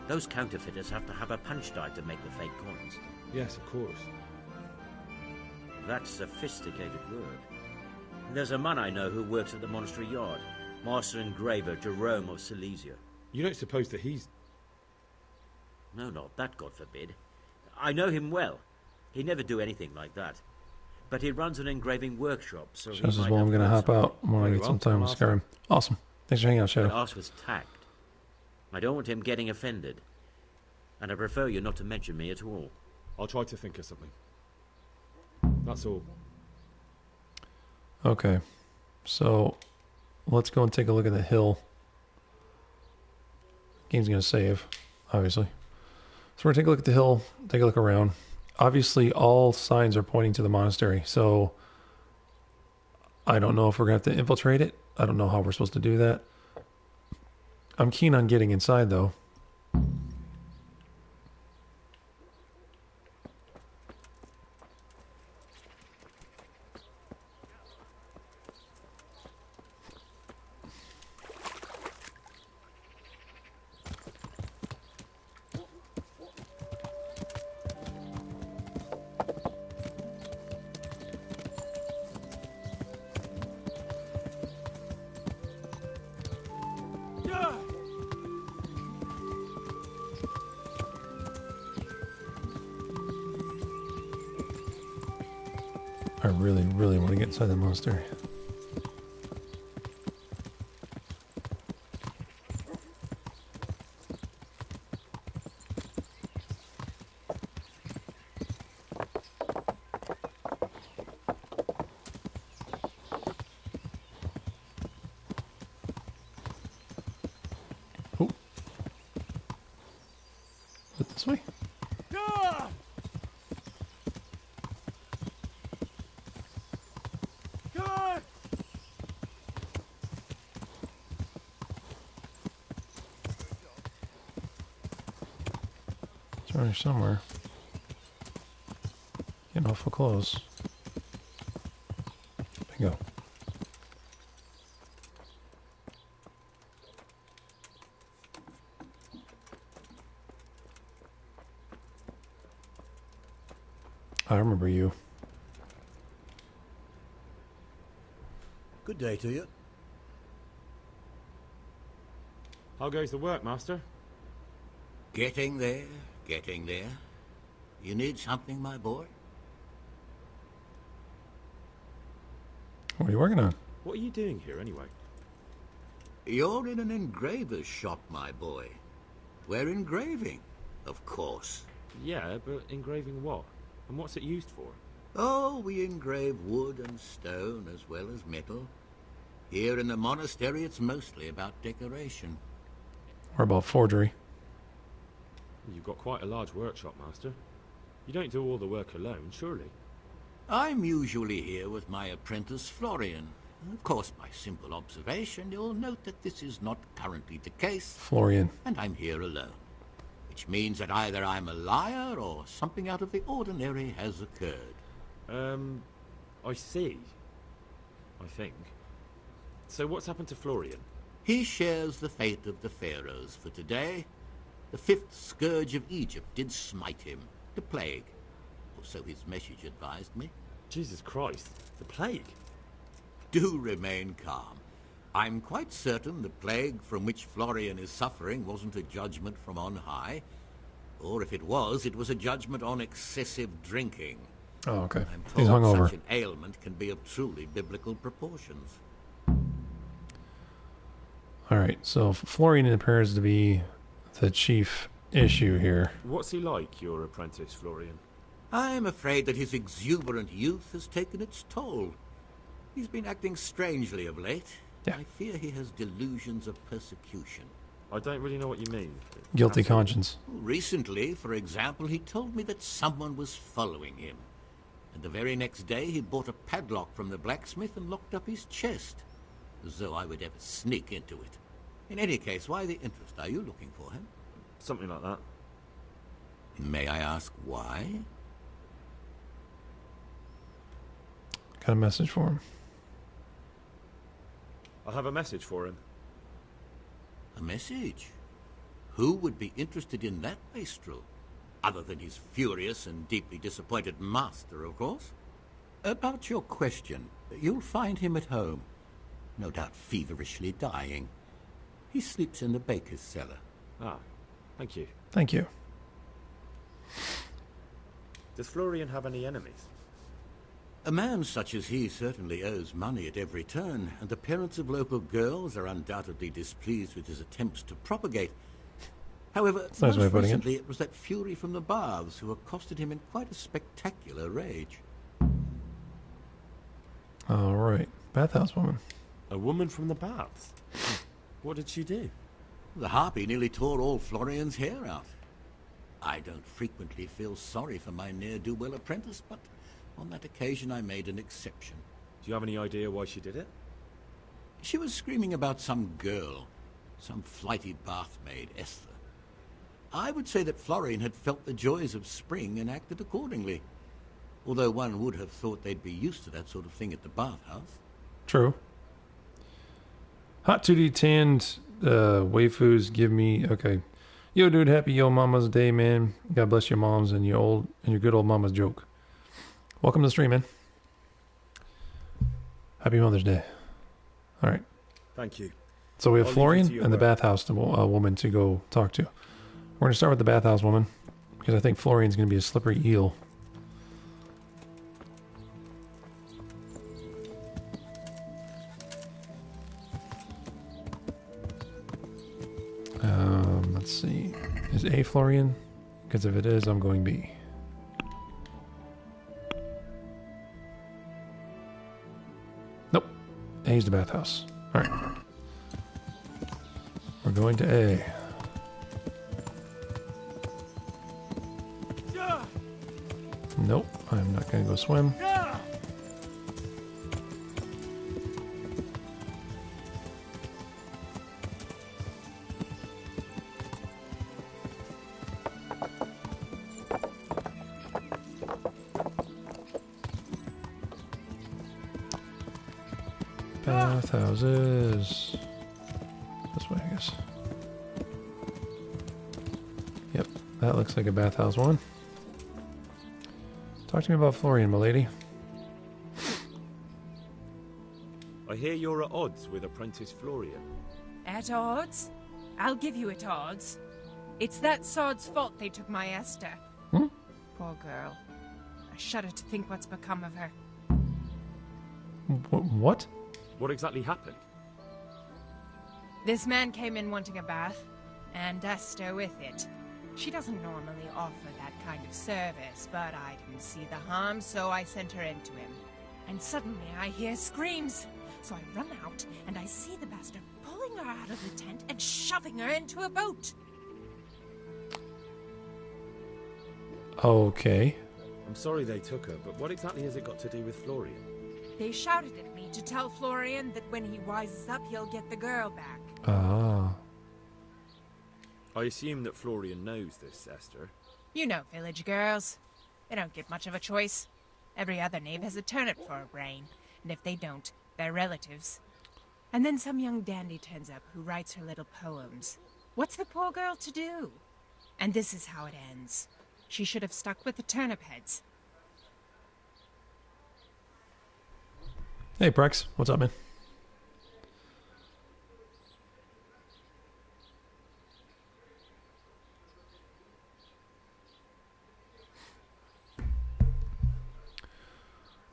Those counterfeiters have to have a punch die to make the fake coins. Yes, of course. That's sophisticated work. There's a man I know who works at the monastery yard. Master engraver Jerome of Silesia. You don't suppose that he's... No, not that, God forbid. I know him well. He'd never do anything like that. But he runs an engraving workshop, so Shows as well I'm going to hop out when I get some time with Skyrim. Awesome. Thanks for hanging out, Shadow. But ask with tact. I don't want him getting offended. And I prefer you not to mention me at all. I'll try to think of something. That's all. Okay. So, let's go and take a look at the hill Game's going to save, obviously. So we're going to take a look at the hill, take a look around. Obviously, all signs are pointing to the monastery, so I don't know if we're going to have to infiltrate it. I don't know how we're supposed to do that. I'm keen on getting inside, though. I really, really want to get inside the monastery. Oh. Is it this way? It's around here somewhere. Getting awful close. Bingo. I remember you. Good day to you. How goes the work, Master? Getting there, getting there. You need something, my boy? What are you working on? What are you doing here, anyway? You're in an engraver's shop, my boy. We're engraving, of course. Yeah, but engraving what? And what's it used for? Oh, we engrave wood and stone as well as metal. Here in the monastery, it's mostly about decoration. Or about forgery. You've got quite a large workshop, Master. You don't do all the work alone, surely? I'm usually here with my apprentice, Florian. Of course, by simple observation, you'll note that this is not currently the case. Florian. And I'm here alone. Which means that either I'm a liar or something out of the ordinary has occurred. I see. I think. So what's happened to Florian? He shares the fate of the pharaohs for today. The fifth scourge of Egypt did smite him. The plague. Or so his message advised me. Jesus Christ. The plague? Do remain calm. I'm quite certain the plague from which Florian is suffering wasn't a judgment from on high. Or if it was a judgment on excessive drinking. Oh, okay. I'm He's told hungover. such an ailment can be of truly biblical proportions. Alright, so Florian appears to be the chief issue here. What's he like, your apprentice, Florian? I'm afraid that his exuberant youth has taken its toll. He's been acting strangely of late. Yeah. I fear he has delusions of persecution. I don't really know what you mean. Guilty conscience. Recently, for example, he told me that someone was following him. And the very next day he bought a padlock from the blacksmith and locked up his chest. As though I would ever sneak into it. In any case, why the interest? Are you looking for him? Something like that. May I ask why? Got a message for him. I have a message for him. A message? Who would be interested in that wastrel? Other than his furious and deeply disappointed master, of course. About your question, you'll find him at home. No doubt feverishly dying. He sleeps in the baker's cellar. Ah, thank you. Thank you. Does Florian have any enemies? A man such as he certainly owes money at every turn, and the parents of local girls are undoubtedly displeased with his attempts to propagate. However, That's a nice way most of putting it. recently it was that fury from the baths who accosted him in quite a spectacular rage. Alright. Bathhouse woman. A woman from the baths? What did she do? The harpy nearly tore all Florian's hair out. I don't frequently feel sorry for my ne'er-do-well apprentice, but on that occasion I made an exception. Do you have any idea why she did it? She was screaming about some girl, some flighty bath maid, Esther. I would say that Florian had felt the joys of spring and acted accordingly, although one would have thought they'd be used to that sort of thing at the bathhouse. True. Hot 2D tanned waifus give me... Okay. Yo, dude, happy Yo Mama's Day, man. God bless your moms and your good old mama's joke. Welcome to the stream, man. Happy Mother's Day. All right. Thank you. So we have I'll Florian and the bathhouse woman to go talk to. We're going to start with the bathhouse woman, because I think Florian's going to be a slippery eel. Let's see. Is A Florian? Because if it is, I'm going B. Nope. A's the bathhouse. All right. We're going to A. Nope, I'm not going to go swim. Bathhouses. This way, I guess. Yep, that looks like a bathhouse one. Talk to me about Florian, my lady. I hear you're at odds with Apprentice Florian. At odds? I'll give you at odds. It's that sod's fault they took my Esther. Hmm? Poor girl. I shudder to think what's become of her. What? What exactly happened? This man came in wanting a bath, and Esther with it. She doesn't normally offer that kind of service, but I didn't see the harm, so I sent her in to him. And suddenly I hear screams. So I run out, and I see the bastard pulling her out of the tent and shoving her into a boat. Okay. I'm sorry they took her, but what exactly has it got to do with Florian? They shouted at me to tell Florian that when he wises up, he'll get the girl back. Ah. I assume that Florian knows this, Esther. You know village girls. They don't get much of a choice. Every other knave has a turnip for a brain, and if they don't, they're relatives. And then some young dandy turns up who writes her little poems. What's the poor girl to do? And this is how it ends. She should have stuck with the turnip heads. Hey, Prex. What's up, man?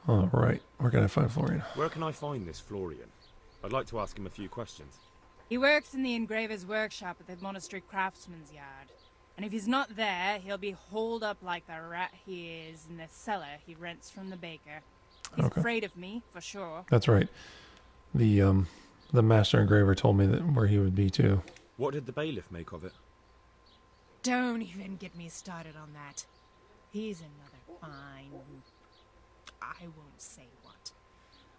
All right. Where can I find Florian? Where can I find this Florian? I'd like to ask him a few questions. He works in the engraver's workshop at the monastery craftsman's yard. And if he's not there, he'll be holed up like the rat he is in the cellar he rents from the baker. He's afraid of me, for sure. That's right. The master engraver told me that where he would be, too. What did the bailiff make of it? Don't even get me started on that. He's another fine... I won't say what.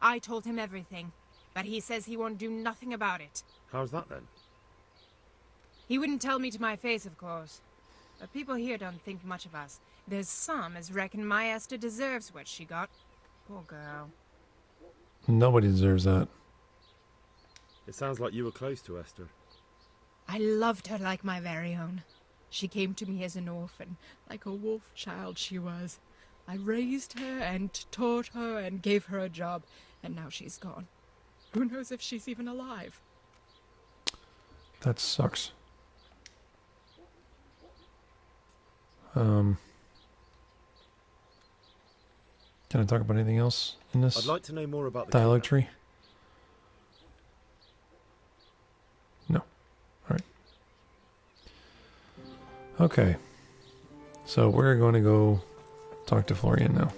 I told him everything, but he says he won't do nothing about it. How's that, then? He wouldn't tell me to my face, of course. But people here don't think much of us. There's some as reckon my Esther deserves what she got. Poor girl. Nobody deserves that. It sounds like you were close to Esther. I loved her like my very own. She came to me as an orphan, like a wolf child she was. I raised her and taught her and gave her a job, and now she's gone. Who knows if she's even alive? That sucks. Can I talk about anything else in this? I'd like to know more about the dialogue tree. No. All right. Okay. So we're going to go talk to Florian now.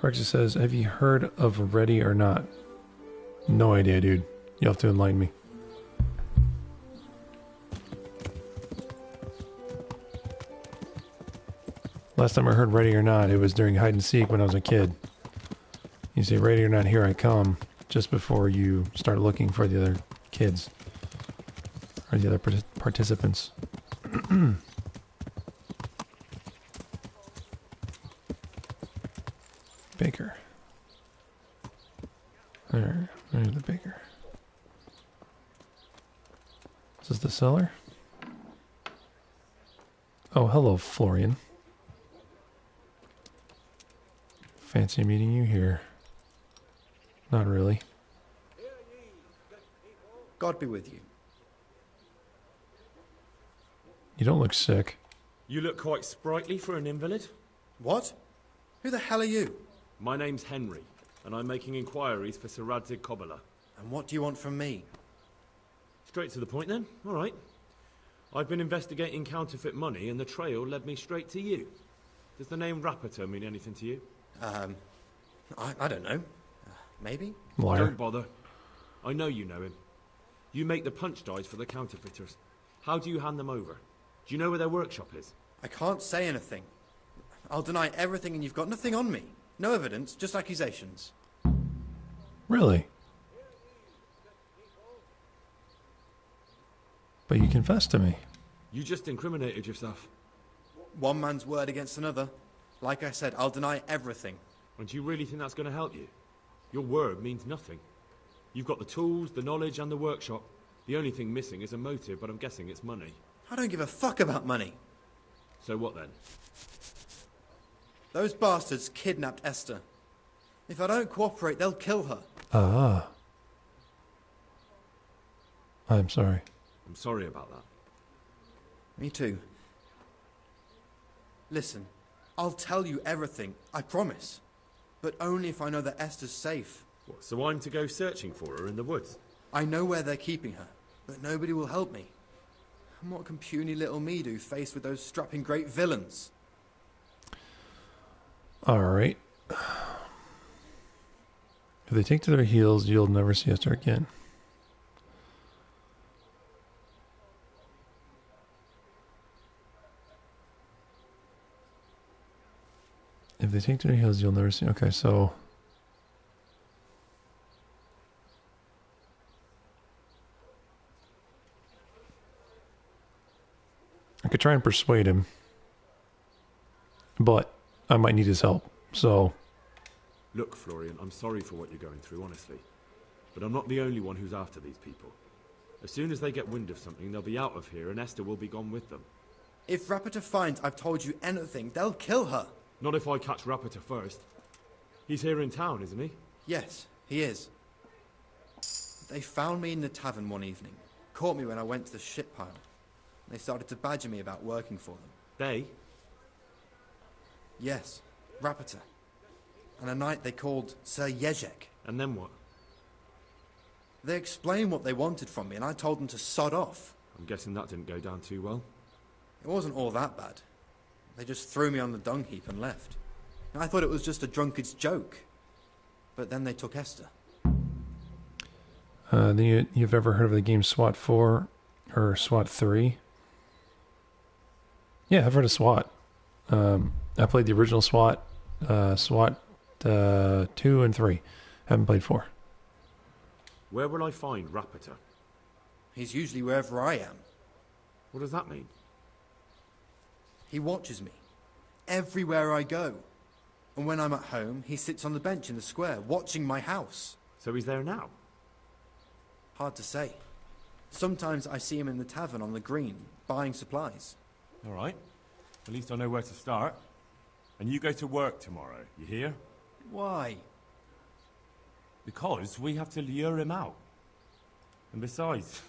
Rexy says, have you heard of Ready or Not? No idea, dude. You'll have to enlighten me. Last time I heard Ready or Not, it was during hide and seek when I was a kid. You say, Ready or Not, here I come, just before you start looking for the other kids. Or the other participants. Baker. There's the baker. Is this the cellar? Oh, hello, Florian. Fancy meeting you here. Not really. God be with you. You don't look sick. You look quite sprightly for an invalid. What? Who the hell are you? My name's Henry, and I'm making inquiries for Sir Radzig Kobyla. And what do you want from me? Straight to the point then? All right. I've been investigating counterfeit money, and the trail led me straight to you. Does the name Rapiter mean anything to you? I don't know. Maybe? Liar. Don't bother. I know you know him. You make the punch dies for the counterfeiters. How do you hand them over? Do you know where their workshop is? I can't say anything. I'll deny everything and you've got nothing on me. No evidence, just accusations. Really? But you confessed to me. You just incriminated yourself. One man's word against another. Like I said, I'll deny everything. And do you really think that's going to help you? Your word means nothing. You've got the tools, the knowledge, and the workshop. The only thing missing is a motive, but I'm guessing it's money. I don't give a fuck about money. So what then? Those bastards kidnapped Esther. If I don't cooperate, they'll kill her. Ah. I'm sorry. I'm sorry about that. Me too. Listen, I'll tell you everything, I promise. But only if I know that Esther's safe. What, so I'm to go searching for her in the woods? I know where they're keeping her, but nobody will help me. And what can puny little me do faced with those strapping great villains? Alright. If they take to their heels, you'll never see Esther again. If they take to their heels, you'll never see... Okay, so... I could try and persuade him. But I might need his help, so... Look, Florian, I'm sorry for what you're going through, honestly. But I'm not the only one who's after these people. As soon as they get wind of something, they'll be out of here and Esther will be gone with them. If Rapiter finds I've told you anything, they'll kill her. Not if I catch Rapiter first. He's here in town, isn't he? Yes, he is. They found me in the tavern one evening. Caught me when I went to the ship pile. They started to badger me about working for them. They? Yes, Rapiter. And a knight they called Sir Jezek. And then what? They explained what they wanted from me and I told them to sod off. I'm guessing that didn't go down too well. It wasn't all that bad. They just threw me on the dung heap and left. I thought it was just a drunkard's joke. But then they took Esther. You've ever heard of the game SWAT 4 or SWAT 3? Yeah, I've heard of SWAT. I played the original SWAT, SWAT 2 and 3. Haven't played 4. Where will I find Rapiter? He's usually wherever I am. What does that mean? He watches me. Everywhere I go. And when I'm at home, he sits on the bench in the square, watching my house. So he's there now? Hard to say. Sometimes I see him in the tavern on the green, buying supplies. All right. At least I know where to start. And you go to work tomorrow, you hear? Why? Because we have to lure him out. And besides,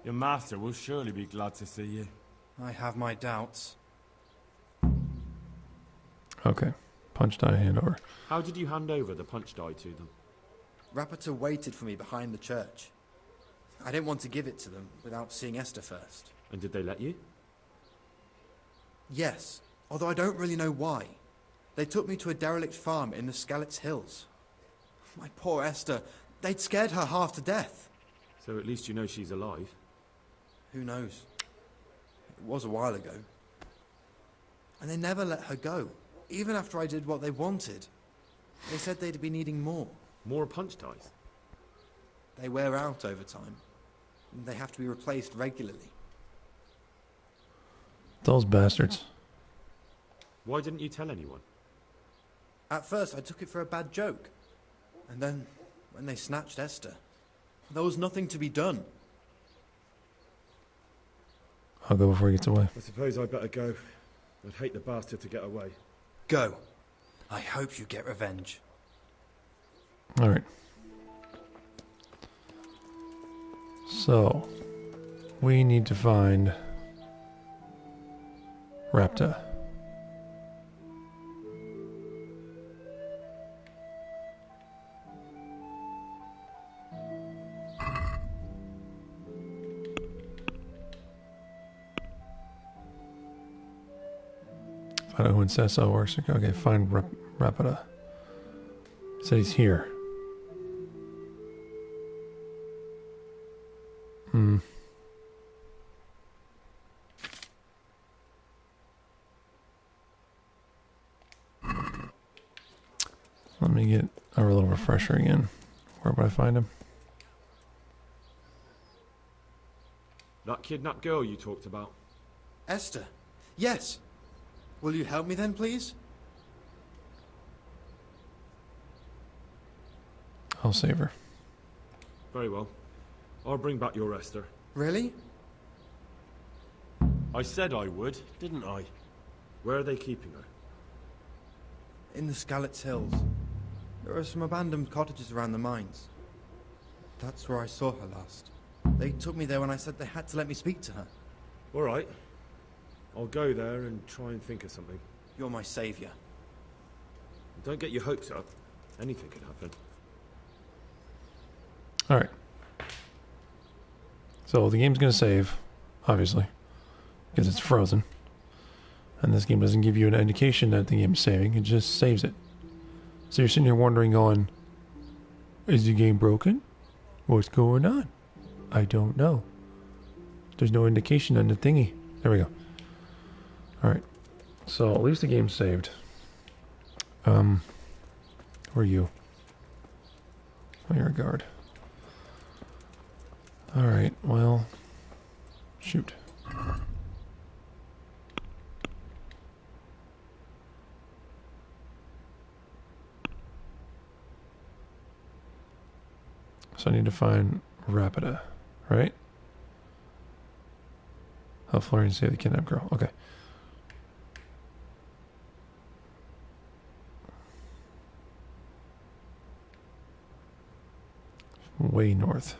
your master will surely be glad to see you. I have my doubts. Okay. Punch die handover. How did you hand over the punch die to them? Rapiter waited for me behind the church. I didn't want to give it to them without seeing Esther first. And did they let you? Yes, although I don't really know why. They took me to a derelict farm in the Skalitz Hills. My poor Esther. They'd scared her half to death. So at least you know she's alive. Who knows? It was a while ago. And they never let her go, even after I did what they wanted. They said they'd be needing more. More punch ties? They wear out over time. And they have to be replaced regularly. Those bastards. Why didn't you tell anyone? At first, I took it for a bad joke. And then, when they snatched Esther, there was nothing to be done. I'll go before he gets away. I suppose I'd better go. I'd hate the bastard to get away. Go. I hope you get revenge. Alright. So, we need to find Rapta. Find out who in Sasso works. Okay, find Rapida. Said he's here. Let me get a little refresher again. Where would I find him? That kidnapped girl you talked about. Esther. Yes. Will you help me then, please? I'll save her. Very well. I'll bring back your Esther. Really? I said I would, didn't I? Where are they keeping her? In the Skalitz Hills. There are some abandoned cottages around the mines. That's where I saw her last. They took me there when I said they had to let me speak to her. All right. I'll go there and try and think of something. You're my savior. Don't get your hopes up. Anything could happen. Alright. So the game's going to save, obviously, because it's frozen. And this game doesn't give you an indication that the game's saving, it just saves it. So you're sitting here wondering, going, is the game broken? What's going on? I don't know. There's no indication on the thingy. There we go. Alright. So at least the game's saved. Who are you? Oh, you're a guard. Alright, well, shoot. So I need to find Rapida, right? Help Florian save the kidnapped girl. Okay. Way north.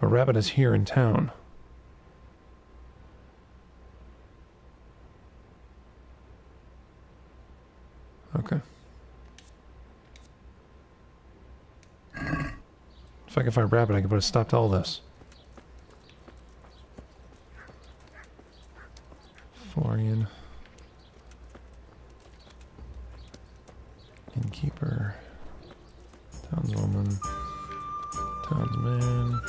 But Rapida's here in town. Okay. If I can find Rapid, I can put a stop to all this. Florian. Innkeeper. Townswoman. Townsman.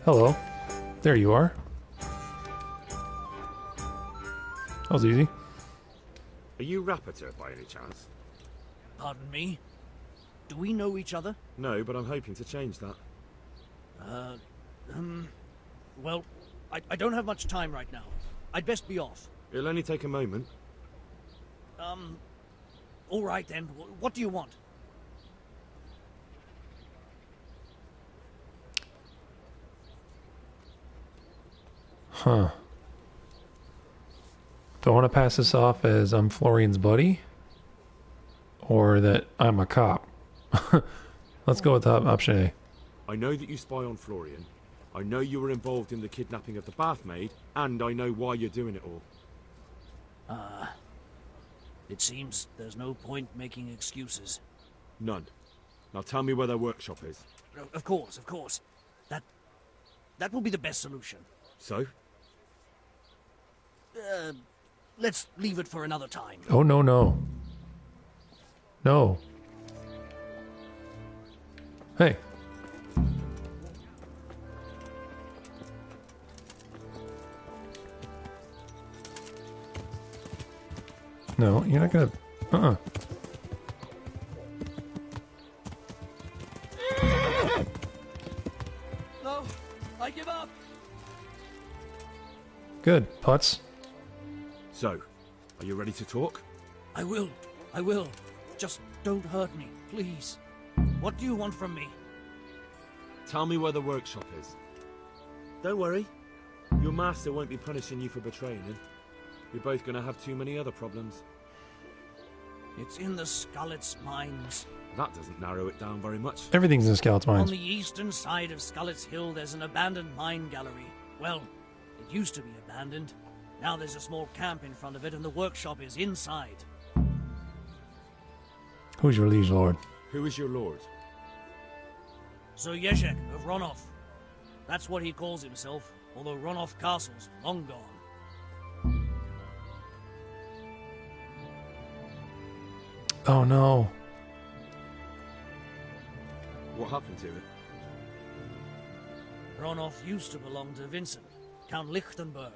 Hello. There you are. That was easy. Are you Rapiter by any chance? Pardon me? Do we know each other? No, but I'm hoping to change that. Well, I don't have much time right now. I'd best be off. It'll only take a moment. All right then. What do you want? Huh. Do I want to pass this off as I'm Florian's buddy? Or that I'm a cop? Let's go with option A. I know that you spy on Florian. I know you were involved in the kidnapping of the bath maid, and I know why you're doing it all. It seems there's no point making excuses. None. Now tell me where their workshop is. Of course, of course. That will be the best solution. So? Let's leave it for another time. Oh, no, no. No. Hey. No, you're not gonna... No, I give up. Good, Putz. So, are you ready to talk? I will. Just don't hurt me, please. What do you want from me? Tell me where the workshop is. Don't worry. Your master won't be punishing you for betraying him. You're both going to have too many other problems. It's in the Skullet's mines. That doesn't narrow it down very much. Everything's in Scout's mines. On the eastern side of Skullet's Hill, there's an abandoned mine gallery. Well, it used to be abandoned. Now there's a small camp in front of it, and the workshop is inside. Who's your liege lord? Who is your lord? Sir Yezhek of Ronov. That's what he calls himself, although Ronov Castle's long gone. Oh no. What happened to it? Ronov used to belong to Vincent, Count Lichtenberg.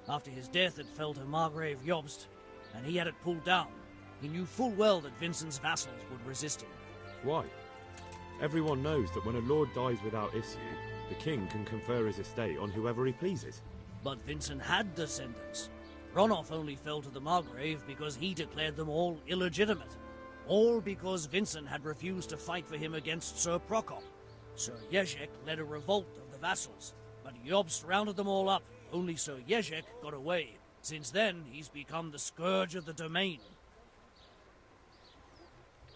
After his death, it fell to Margrave Jobst, and he had it pulled down. He knew full well that Vincent's vassals would resist him. Why? Everyone knows that when a lord dies without issue, the king can confer his estate on whoever he pleases. But Vincent had descendants. Ronov only fell to the Margrave because he declared them all illegitimate. All because Vincent had refused to fight for him against Sir Prokop. Sir Yezhek led a revolt of the vassals, but Jobst rounded them all up. Only Sir Yezhek got away. Since then, he's become the scourge of the domain.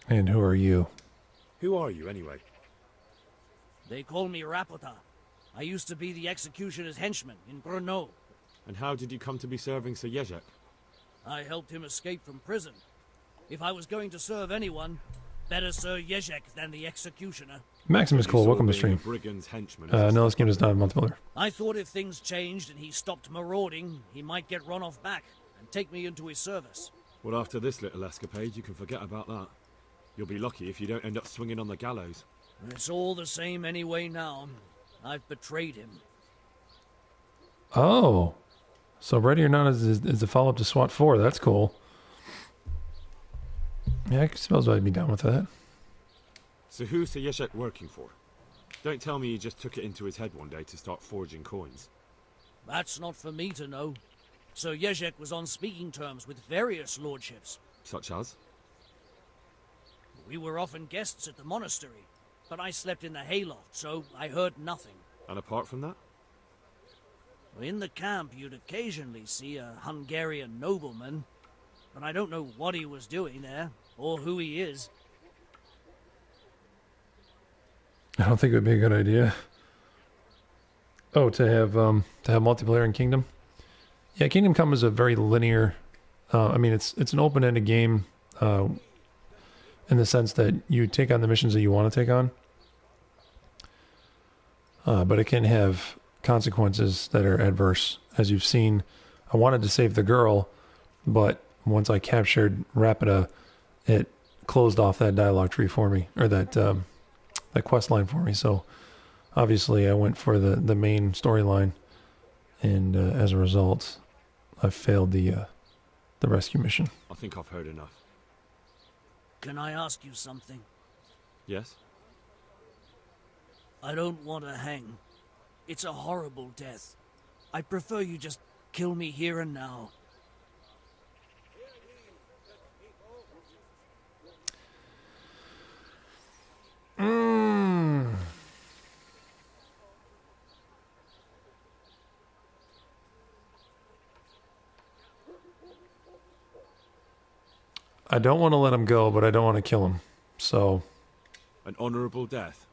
And who are you? Who are you, anyway? They call me Rapota. I used to be the executioner's henchman in Brno. And how did you come to be serving Sir Yezhek? I helped him escape from prison. If I was going to serve anyone, better Sir Yezhek than the executioner. Maximus Cole, welcome to stream. Brigand's henchman. No, this game is not a month builder. I thought if things changed and he stopped marauding, he might get Ronov back and take me into his service. Well, after this little escapade, you can forget about that. You'll be lucky if you don't end up swinging on the gallows. It's all the same anyway now. I've betrayed him. Oh. So Ready or Not is the follow-up to SWAT 4. That's cool. Yeah, I suppose I'd be down with that. So who's Sir Yezhek working for? Don't tell me he just took it into his head one day to start forging coins. That's not for me to know. Sir Yezhek was on speaking terms with various lordships. Such as? We were often guests at the monastery, but I slept in the hayloft, so I heard nothing. And apart from that? In the camp, you'd occasionally see a Hungarian nobleman, but I don't know what he was doing there, or who he is. I don't think it would be a good idea. Oh, to have multiplayer in Kingdom? Yeah, Kingdom Come is a very linear... I mean, it's an open-ended game in the sense that you take on the missions that you want to take on. But it can have consequences that are adverse. As you've seen, I wanted to save the girl, but once I captured Rapida, it closed off that dialogue tree for me, or that quest line for me. So obviously I went for the main storyline, and as a result, I failed the rescue mission. I think I've heard enough. Can I ask you something? Yes? I don't want to hang. It's a horrible death. I'd prefer you just kill me here and now. I don't want to let him go, but I don't want to kill him. So... An honourable death?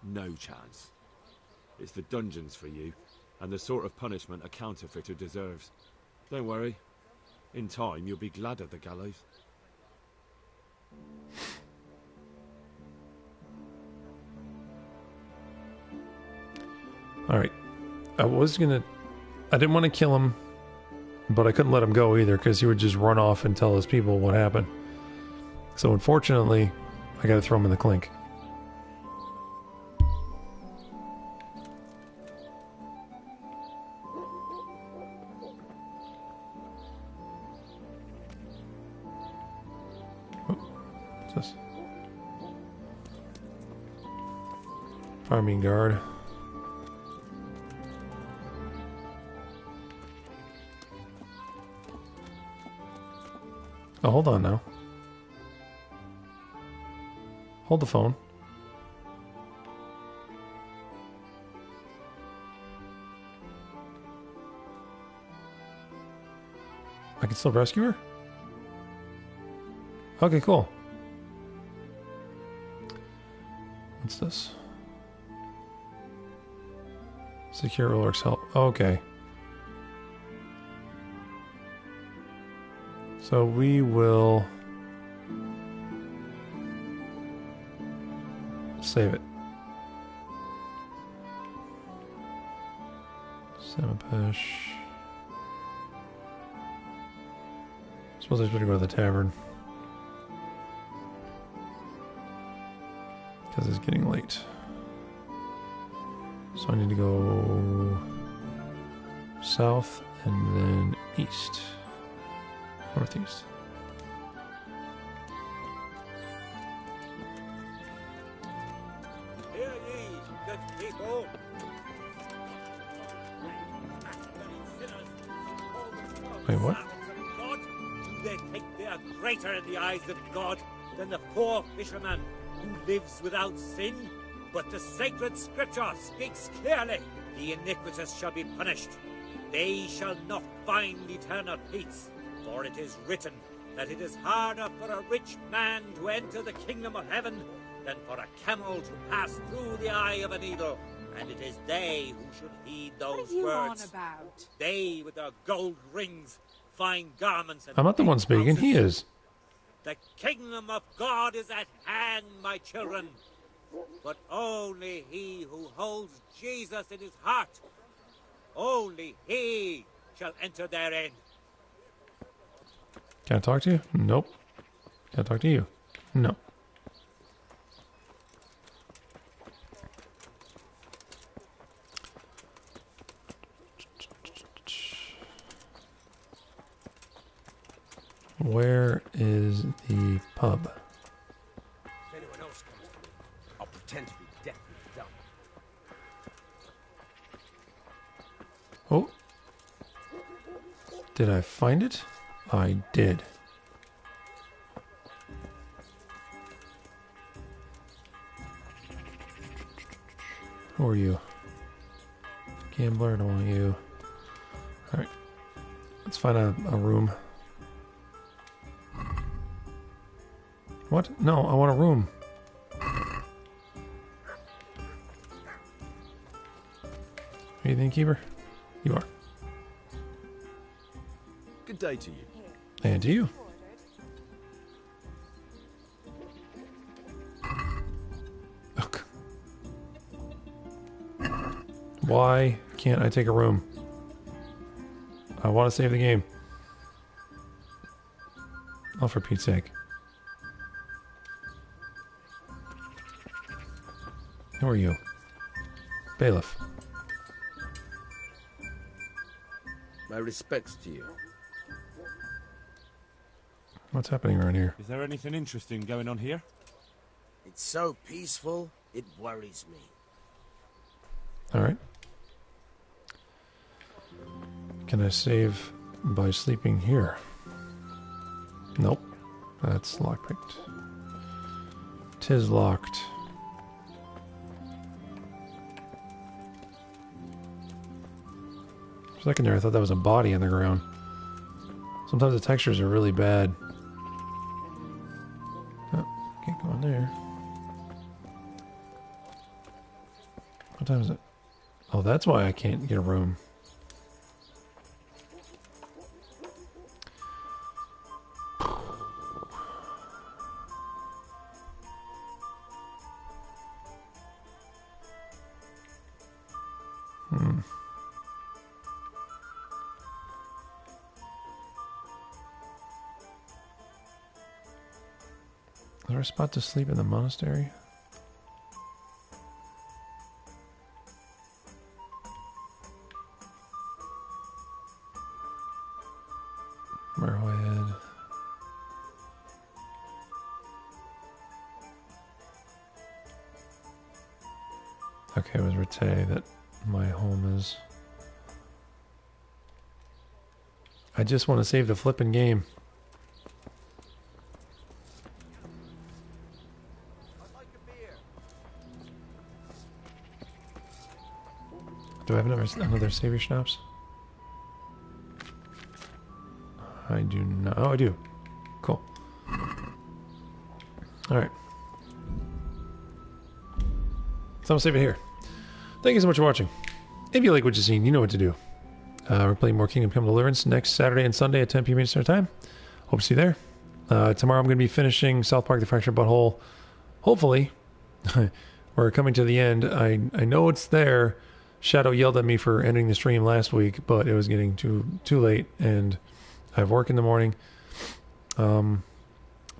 No chance. It's the dungeons for you, and the sort of punishment a counterfeiter deserves. Don't worry. In time, you'll be glad of the gallows. Alright. I didn't want to kill him, but I couldn't let him go either, because he would just run off and tell his people what happened. So unfortunately, I gotta throw him in the clink. What's this? Farming guard. Oh, hold on now. Hold the phone. I can still rescue her? Okay, cool. What's this? Secure Ulrich's help. Okay. So we will save it. Samapesh. Suppose I should go to the tavern. Because it's getting late. So I need to go south and then east. Northeast. Hear ye, good people. Wait, what? God, do they think they are greater in the eyes of God than the poor fisherman who lives without sin? But the sacred scripture speaks clearly. The iniquitous shall be punished. They shall not find eternal peace. For it is written that it is harder for a rich man to enter the kingdom of heaven than for a camel to pass through the eye of a needle. And it is they who should heed those words. About? They with their gold rings, fine garments, and I'm not the one speaking, he is. the kingdom of God is at hand, my children. But only he who holds Jesus in his heart, only he shall enter therein. Can I talk to you? Nope. Can I talk to you? No. Where is the pub? If anyone else comes to me, I'll pretend to be deaf and dumb. Oh. Did I find it? I did. Who are you? Gambler, I don't want you. Alright. Let's find a room. What? No, I want a room. Are you the innkeeper? You are. Good day to you. And to you. Okay. Why can't I take a room? I want to save the game. Oh, for Pete's sake. Who are you? Bailiff. My respects to you. What's happening around here? Is there anything interesting going on here? It's so peaceful, it worries me. Alright. Can I save by sleeping here? Nope. That's lockpicked. 'Tis locked. For a second there, I thought that was a body on the ground. Sometimes the textures are really bad. Oh, can't go in there. What time is it? Oh, that's why I can't get a room. Is there a spot to sleep in the monastery? Marrowhead. Okay, it was Rete that my home is. I just want to save the flipping game. Do I have another savior schnapps? I do not. Oh, I do. Cool. Alright. So I'm save it here. Thank you so much for watching. If you like what you've seen, you know what to do. We're playing more Kingdom Come Deliverance next Saturday and Sunday at 10 p.m. Eastern Time. Hope to see you there. Tomorrow I'm going to be finishing South Park: The Fractured Butthole. Hopefully. We're coming to the end. I know it's there. Shadow yelled at me for ending the stream last week, but it was getting too late, and I have work in the morning.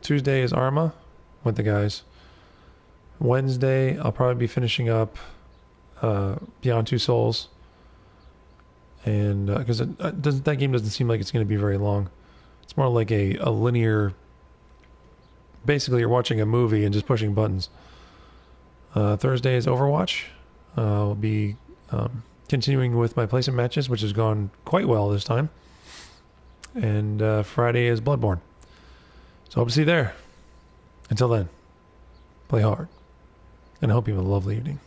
Tuesday is Arma with the guys. Wednesday, I'll probably be finishing up Beyond Two Souls. And because that game doesn't seem like it's going to be very long. It's more like a linear... Basically, you're watching a movie and just pushing buttons. Thursday is Overwatch. I'll be continuing with my placement matches, which has gone quite well this time. And Friday is Bloodborne. So hope to see you there. Until then, play hard. And I hope you have a lovely evening.